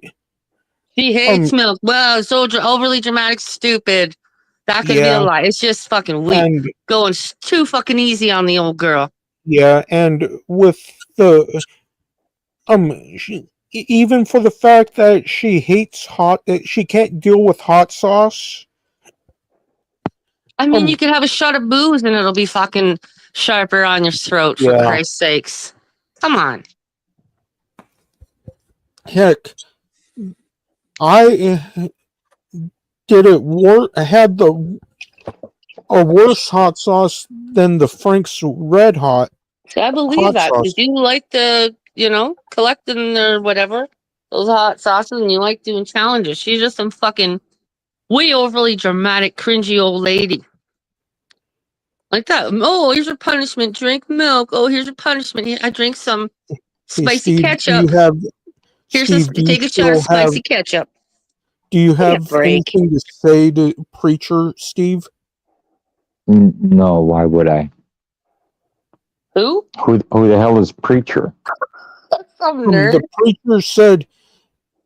She hates milk. Well, so overly dramatic, stupid. That could be a lie. It's just fucking weak. and Going too fucking easy on the old girl. and with the even for the fact that she hates she can't deal with hot sauce. I mean, you could have a shot of booze and it'll be fucking sharper on your throat, for Christ's sakes. Come on. Heck, I did it work. I had a worse hot sauce than the Frank's Red Hot. See, I believe hot that. sauce. Because you like the, collecting or whatever, those hot sauces, and you like doing challenges. She's just some fucking way overly dramatic, cringy old lady. Like that. Oh, here's your punishment. Drink milk. Oh, here's your punishment. I drink some spicy Steve, ketchup. Take a shot of spicy ketchup. Do you have anything to say to Preacher Steve? No, why would I? Who? Who the hell is Preacher? Some nerd. The Preacher said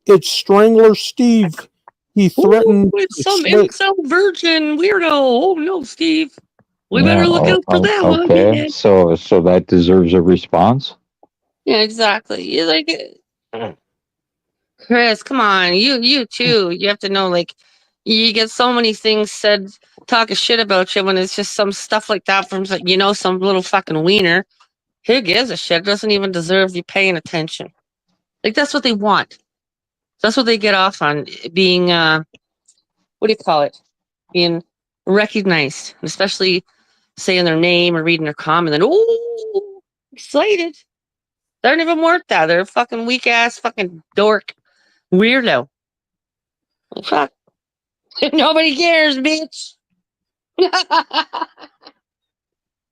it's Strangler Steve. He threatened. It's some virgin weirdo. Oh no, Steve. We better look out for that one. Okay, so that deserves a response. Yeah, exactly. You like Chris, come on. You too. You have to know, like, you get so many things said, talking shit about you when it's just some stuff like that from, like, some little fucking wiener. Who gives a shit? Doesn't even deserve you paying attention. Like, that's what they want. That's what they get off on, being, what do you call it? Being recognized, especially saying their name or reading their comment. Then, oh, excited. They're not even worth that. They're a fucking weak ass fucking dork weirdo. Fuck. Nobody cares, bitch.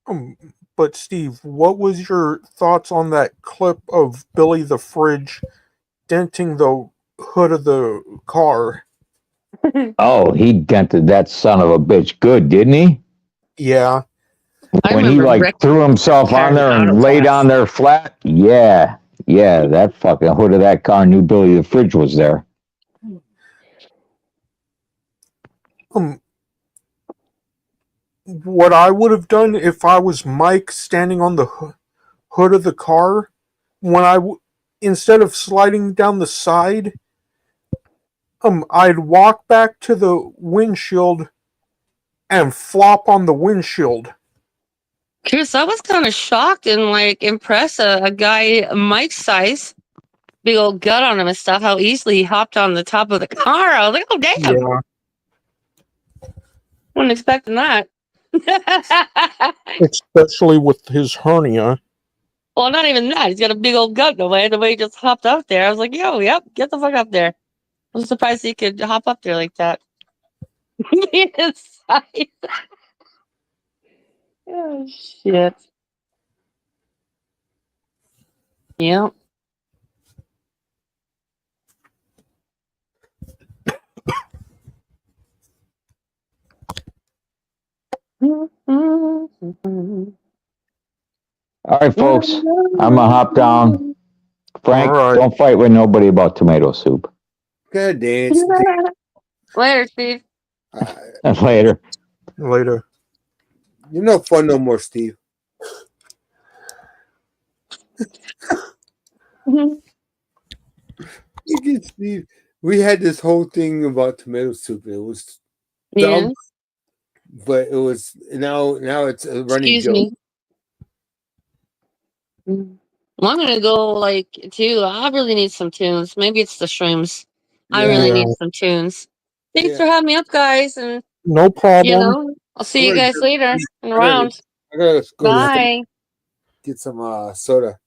Um, but Steve, what was your thoughts on that clip of Billy the Fridge denting the hood of the car? Oh, he dented that son of a bitch good, didn't he? Yeah. I When he remember like Rick threw himself on tearing there out and his laid ass. on there flat. Yeah. Yeah, that fucking hood of that car knew Billy the Fridge was there. Um, what I would have done if I was Mike standing on the hood of the car, when instead of sliding down the side, I'd walk back to the windshield and flop on the windshield. Chris, I was kind of shocked and like impressed. A guy Mike's size, big old gut on him and stuff, how easily he hopped on the top of the car. I was like, oh, damn. Yeah. Wasn't expecting that. Especially with his hernia. Well, not even that. He's got a big old gut. The way he just hopped up there. I was like, yo, yep, get the fuck up there. I was surprised he could hop up there like that. His size. Oh, shit. Yep. All right, folks. I'm gonna hop down. Frank, All right. don't fight with nobody about tomato soup. Good dance. Later, Steve. Later. Later. You're no fun no more, Steve. Look at Steve. We had this whole thing about tomato soup. It was dumb, Yeah. but it was now it's a running Excuse joke. me. Well, I'm gonna go like too. I really need some tunes. Maybe it's the shrooms. I really Yeah. need some tunes. Thanks Yeah. for having me up, guys, and No problem. I'll see you guys later and around. I gotta go Bye. get some soda.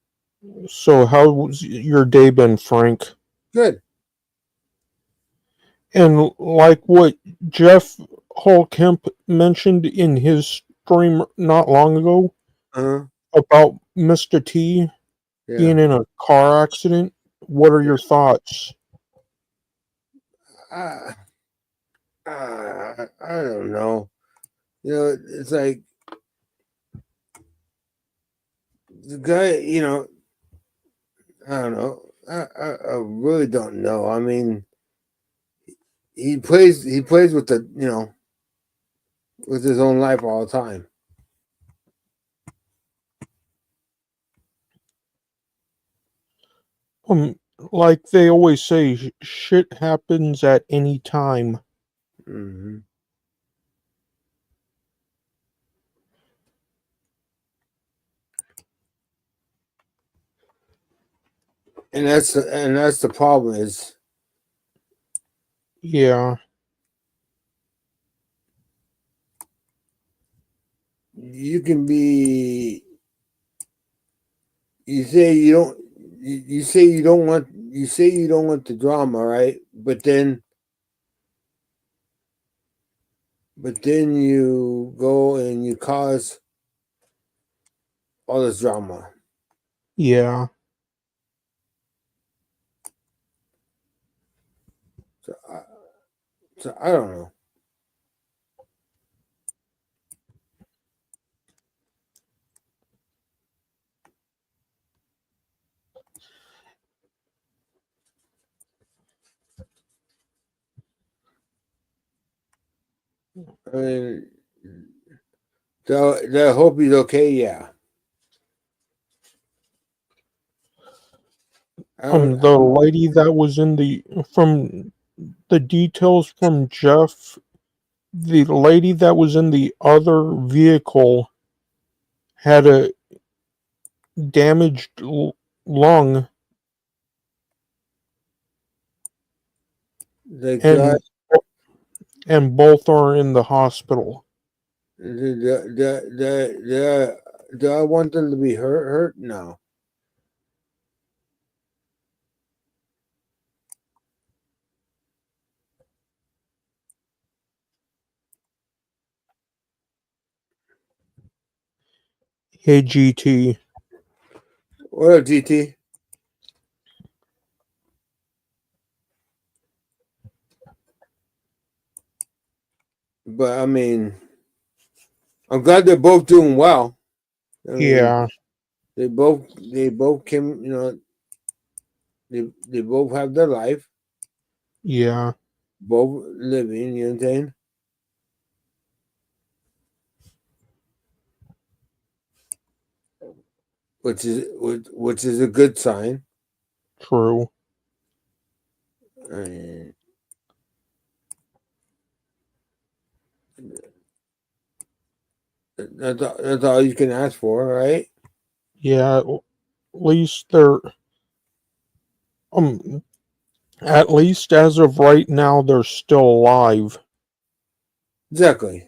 So, how's your day been, Frank? Good. And like what Jeff Holkemp mentioned in his stream not long ago Uh-huh. about Mr. T Yeah. being in a car accident, what are your thoughts? I don't know. You know, it's like the guy. You know, I don't know. I really don't know. I mean, he plays with the with his own life all the time. Like they always say, shit happens at any time. Mm-hmm. And that's the problem is Yeah. you can be. You say you don't. You say you don't want. You say you don't want the drama, right? But then you go and you cause all this drama. Yeah. So I don't know. I mean, I hope he's okay. Yeah. The lady that was in from the details from Jeff, the lady that was in the other vehicle had a damaged lung, Like, and both are in the hospital. do I want them to be hurt? No. Hey, GT. What up, GT? But I mean, I'm glad they're both doing well. I mean, Yeah, they both came. You know, they both have their life, yeah, both living. You know what I'm saying? Which is a good sign. true. I mean, that's all you can ask for, right? Yeah, at least they're, um, at least as of right now, they're still alive. Exactly.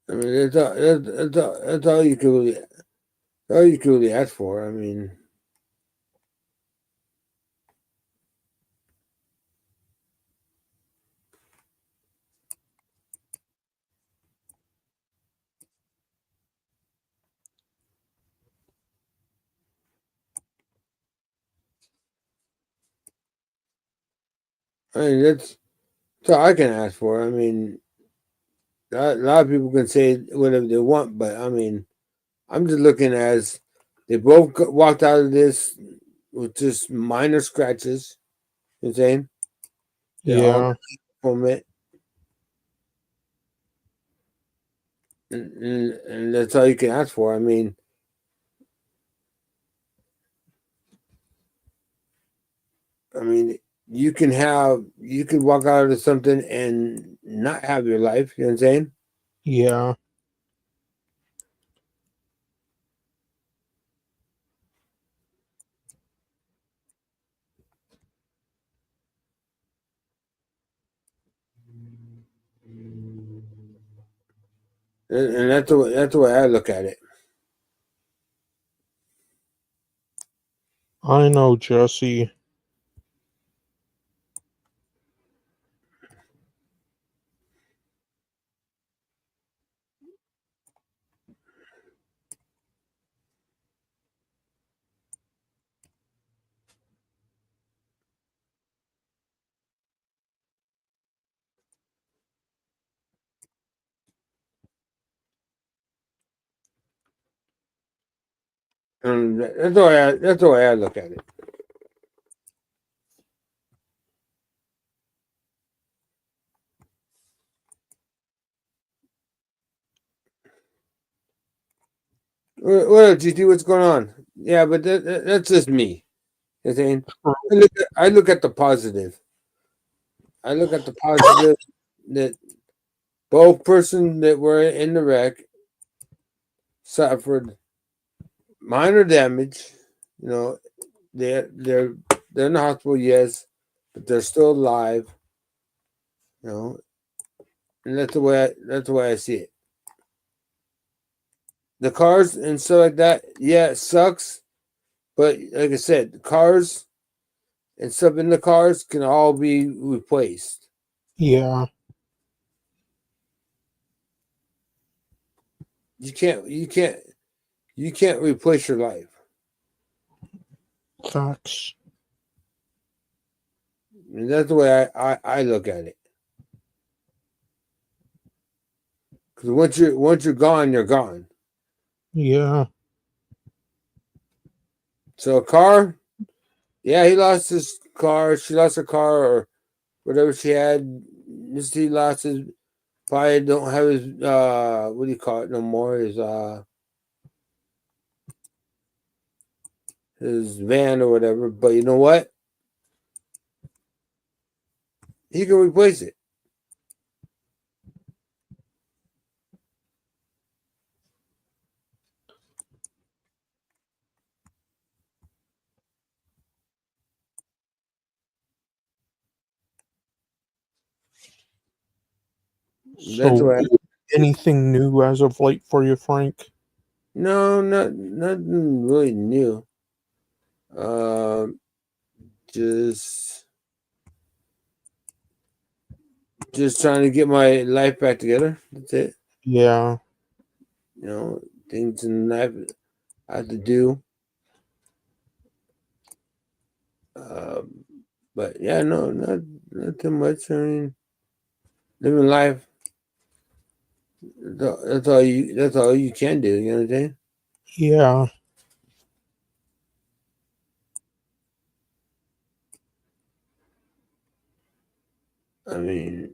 I mean, that's all you can really ask for. I mean, that's all I can ask for. I mean, a lot of people can say whatever they want, but I mean, I'm just looking as they both walked out of this with just minor scratches. You know what I'm saying? They're all Yeah, from it, and that's all you can ask for. I mean, you can walk out of something and not have your life. You know what I'm saying? yeah, And that's the way I look at it. I know, Jesse. And that's the way I look at it. What up, GT? What's going on? Yeah, but that's just me. You know what I'm saying? I look at the positive. I look at the positive that both person that were in the wreck suffered minor damage. You know, they're in the hospital, yes, but they're still alive. You know, and that's the way I see it. The cars and stuff like that, yeah, it sucks. But like I said, the cars and stuff in the cars can all be replaced. Yeah, You can't replace your life. facts. And that's the way I look at it. Because once you're gone, you're gone. Yeah, So a car, yeah, he lost his car. She lost her car or whatever she had. He lost his. Probably don't have his. What do you call it no more? His van or whatever. But you know what? He can replace it. That's So, right. anything new as of late for you, Frank? No, nothing really new. Um, just trying to get my life back together. That's it. Yeah. You know, things in life I have to do. But yeah, no, not too much. I mean, living life. That's all you. That's all you can do. You know what I'm saying? Yeah. I mean,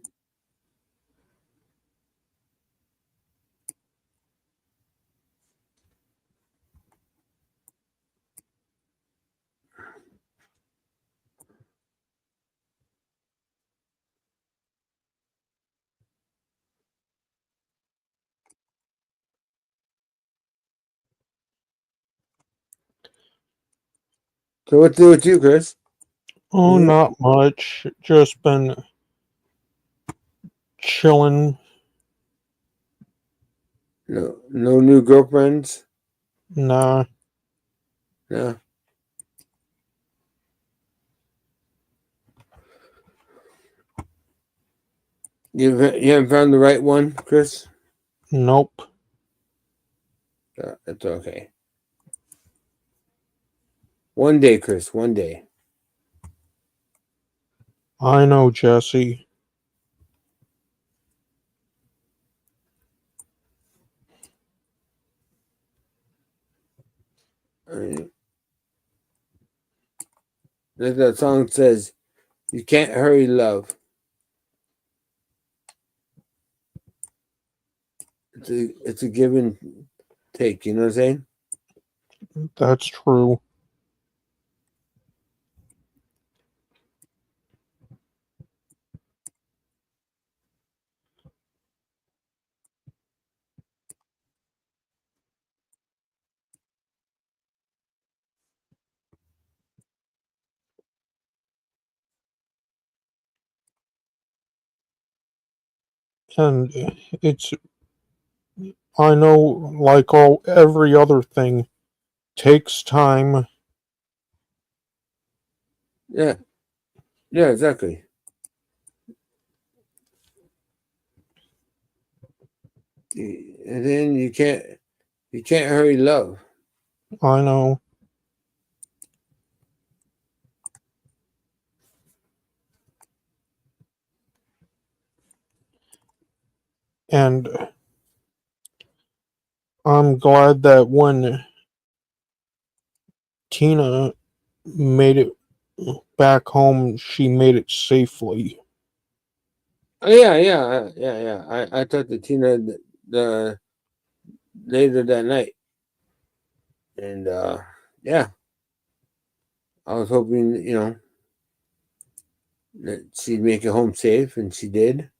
so what to do with you, Chris? Oh, Mhm. not much. Just been chilling. No new girlfriends. Nah. No. You haven't found the right one, Chris. Nope. That's okay. One day, Chris. One day. I know, Jesse. I mean, like that song says, "You can't hurry love." It's a give and take. You know what I'm saying? That's true. And it's, I know, like every other thing, takes time. Yeah. Yeah. Exactly. And then you can't hurry love. I know. And I'm glad that when Tina made it back home, she made it safely. Oh, yeah. I talked to Tina the later that night, and yeah, I was hoping that she'd make it home safe, and she did.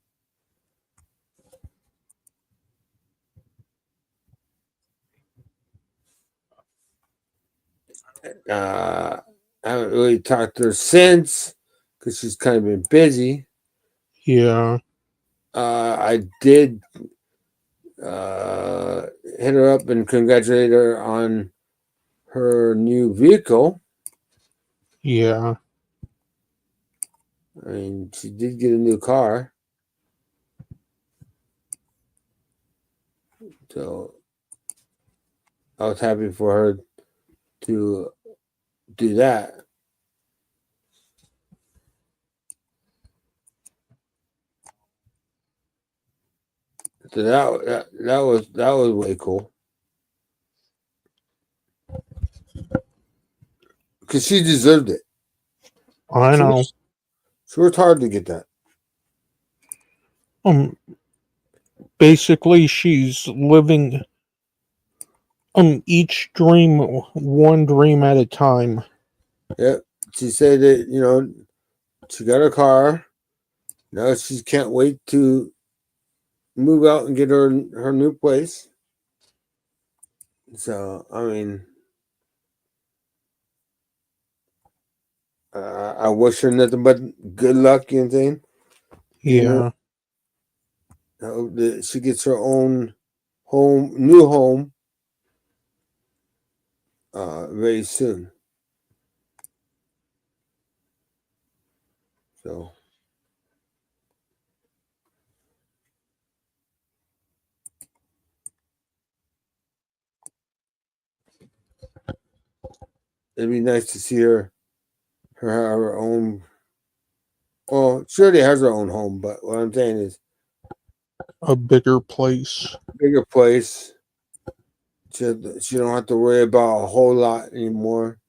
I haven't really talked to her since because she's kind of been busy. Yeah. I did hit her up and congratulate her on her new vehicle. Yeah. I mean, she did get a new car, so I was happy for her to do that. So that was way cool. because she deserved it. I know. She worked hard to get that. Basically, she's living each dream one dream at a time. Yeah, she said that she got a car. Now she can't wait to move out and get her new place. So I mean, I wish her nothing but good luck. You know what I'm saying? Yeah. I hope that she gets her own new home, very soon. So. It'd be nice to see her have her own. Well, she already has her own home, but what I'm saying is A bigger place. bigger place. She don't have to worry about a whole lot anymore.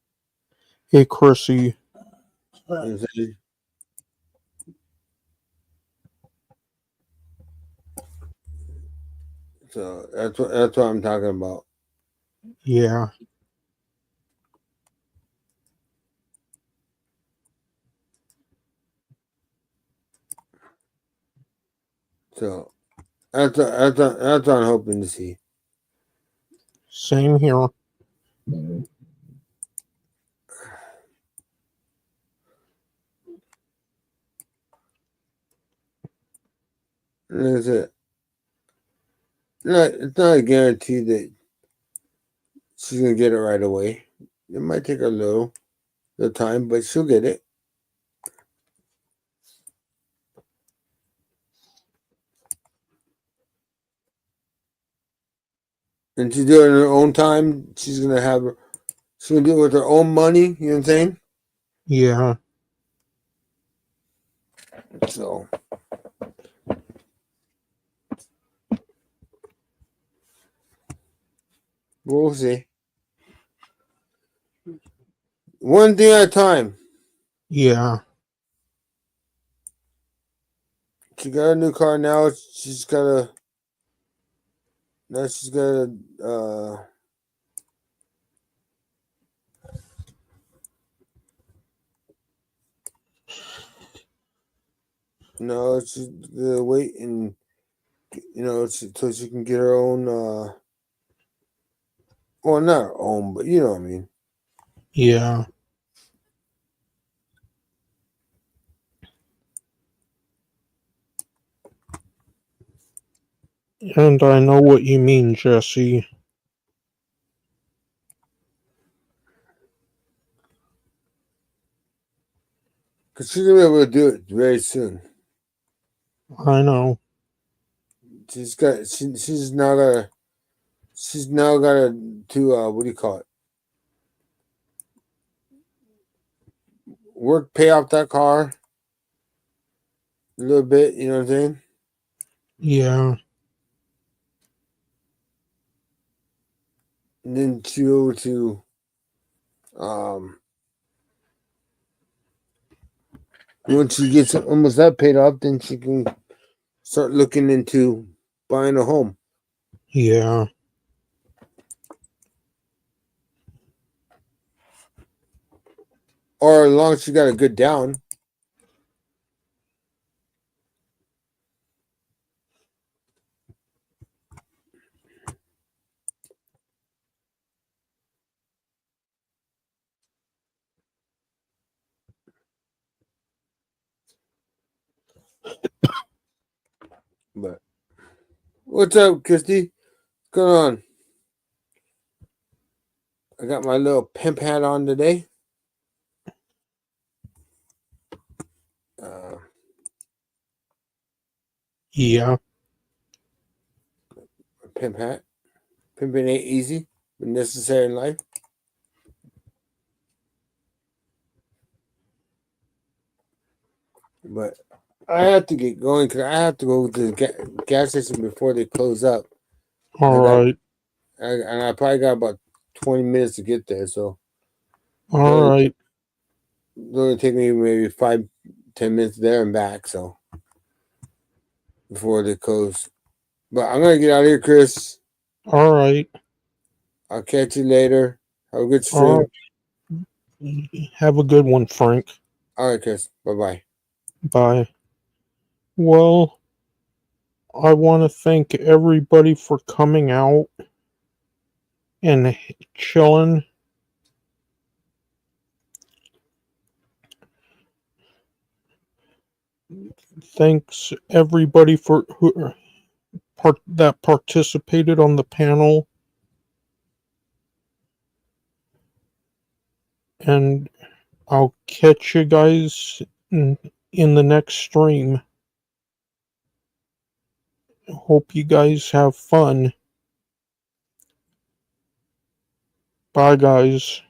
Hey, Chrissy. You know what I'm saying? So that's what I'm talking about. Yeah. So that's what I'm hoping to see. Same here. And that's it. It's not a guarantee that she's gonna get it right away. It might take her a little time, but she'll get it. And she's doing it in her own time. She's gonna do it with her own money. You know what I'm saying? Yeah. So we'll see. One thing at a time. Yeah. She got a new car now. She's gotta. Now she's gotta. No, she's gonna wait and so she can get her own. Well, not her own, but you know what I mean. Yeah. And I know what you mean, Jesse. Cause she's gonna be able to do it very soon. I know. She's now got to what do you call it? Pay off that car a little bit. You know what I'm saying? Yeah. And then she'll be able to once she gets almost that paid off, then she can start looking into buying a home. Yeah. Or as long as she got a good down. But what's up, Christy? What's going on? I got my little pimp hat on today. Yeah. Pimp hat. Pimping ain't easy, but necessary in life. But I have to get going because I have to go to the gas station before they close up. All right. And I probably got about 20 minutes to get there. So All right. It's going to take me maybe 5-10 minutes there and back. So before they close, but I'm gonna get out of here, Chris. All right. I'll catch you later. Have a good stream. All right. Have a good one, Frank. All right, Chris. Bye-bye. Bye. Well, I want to thank everybody for coming out and chilling. Thanks everybody for that participated on the panel. And I'll catch you guys in the next stream. Hope you guys have fun. Bye, guys.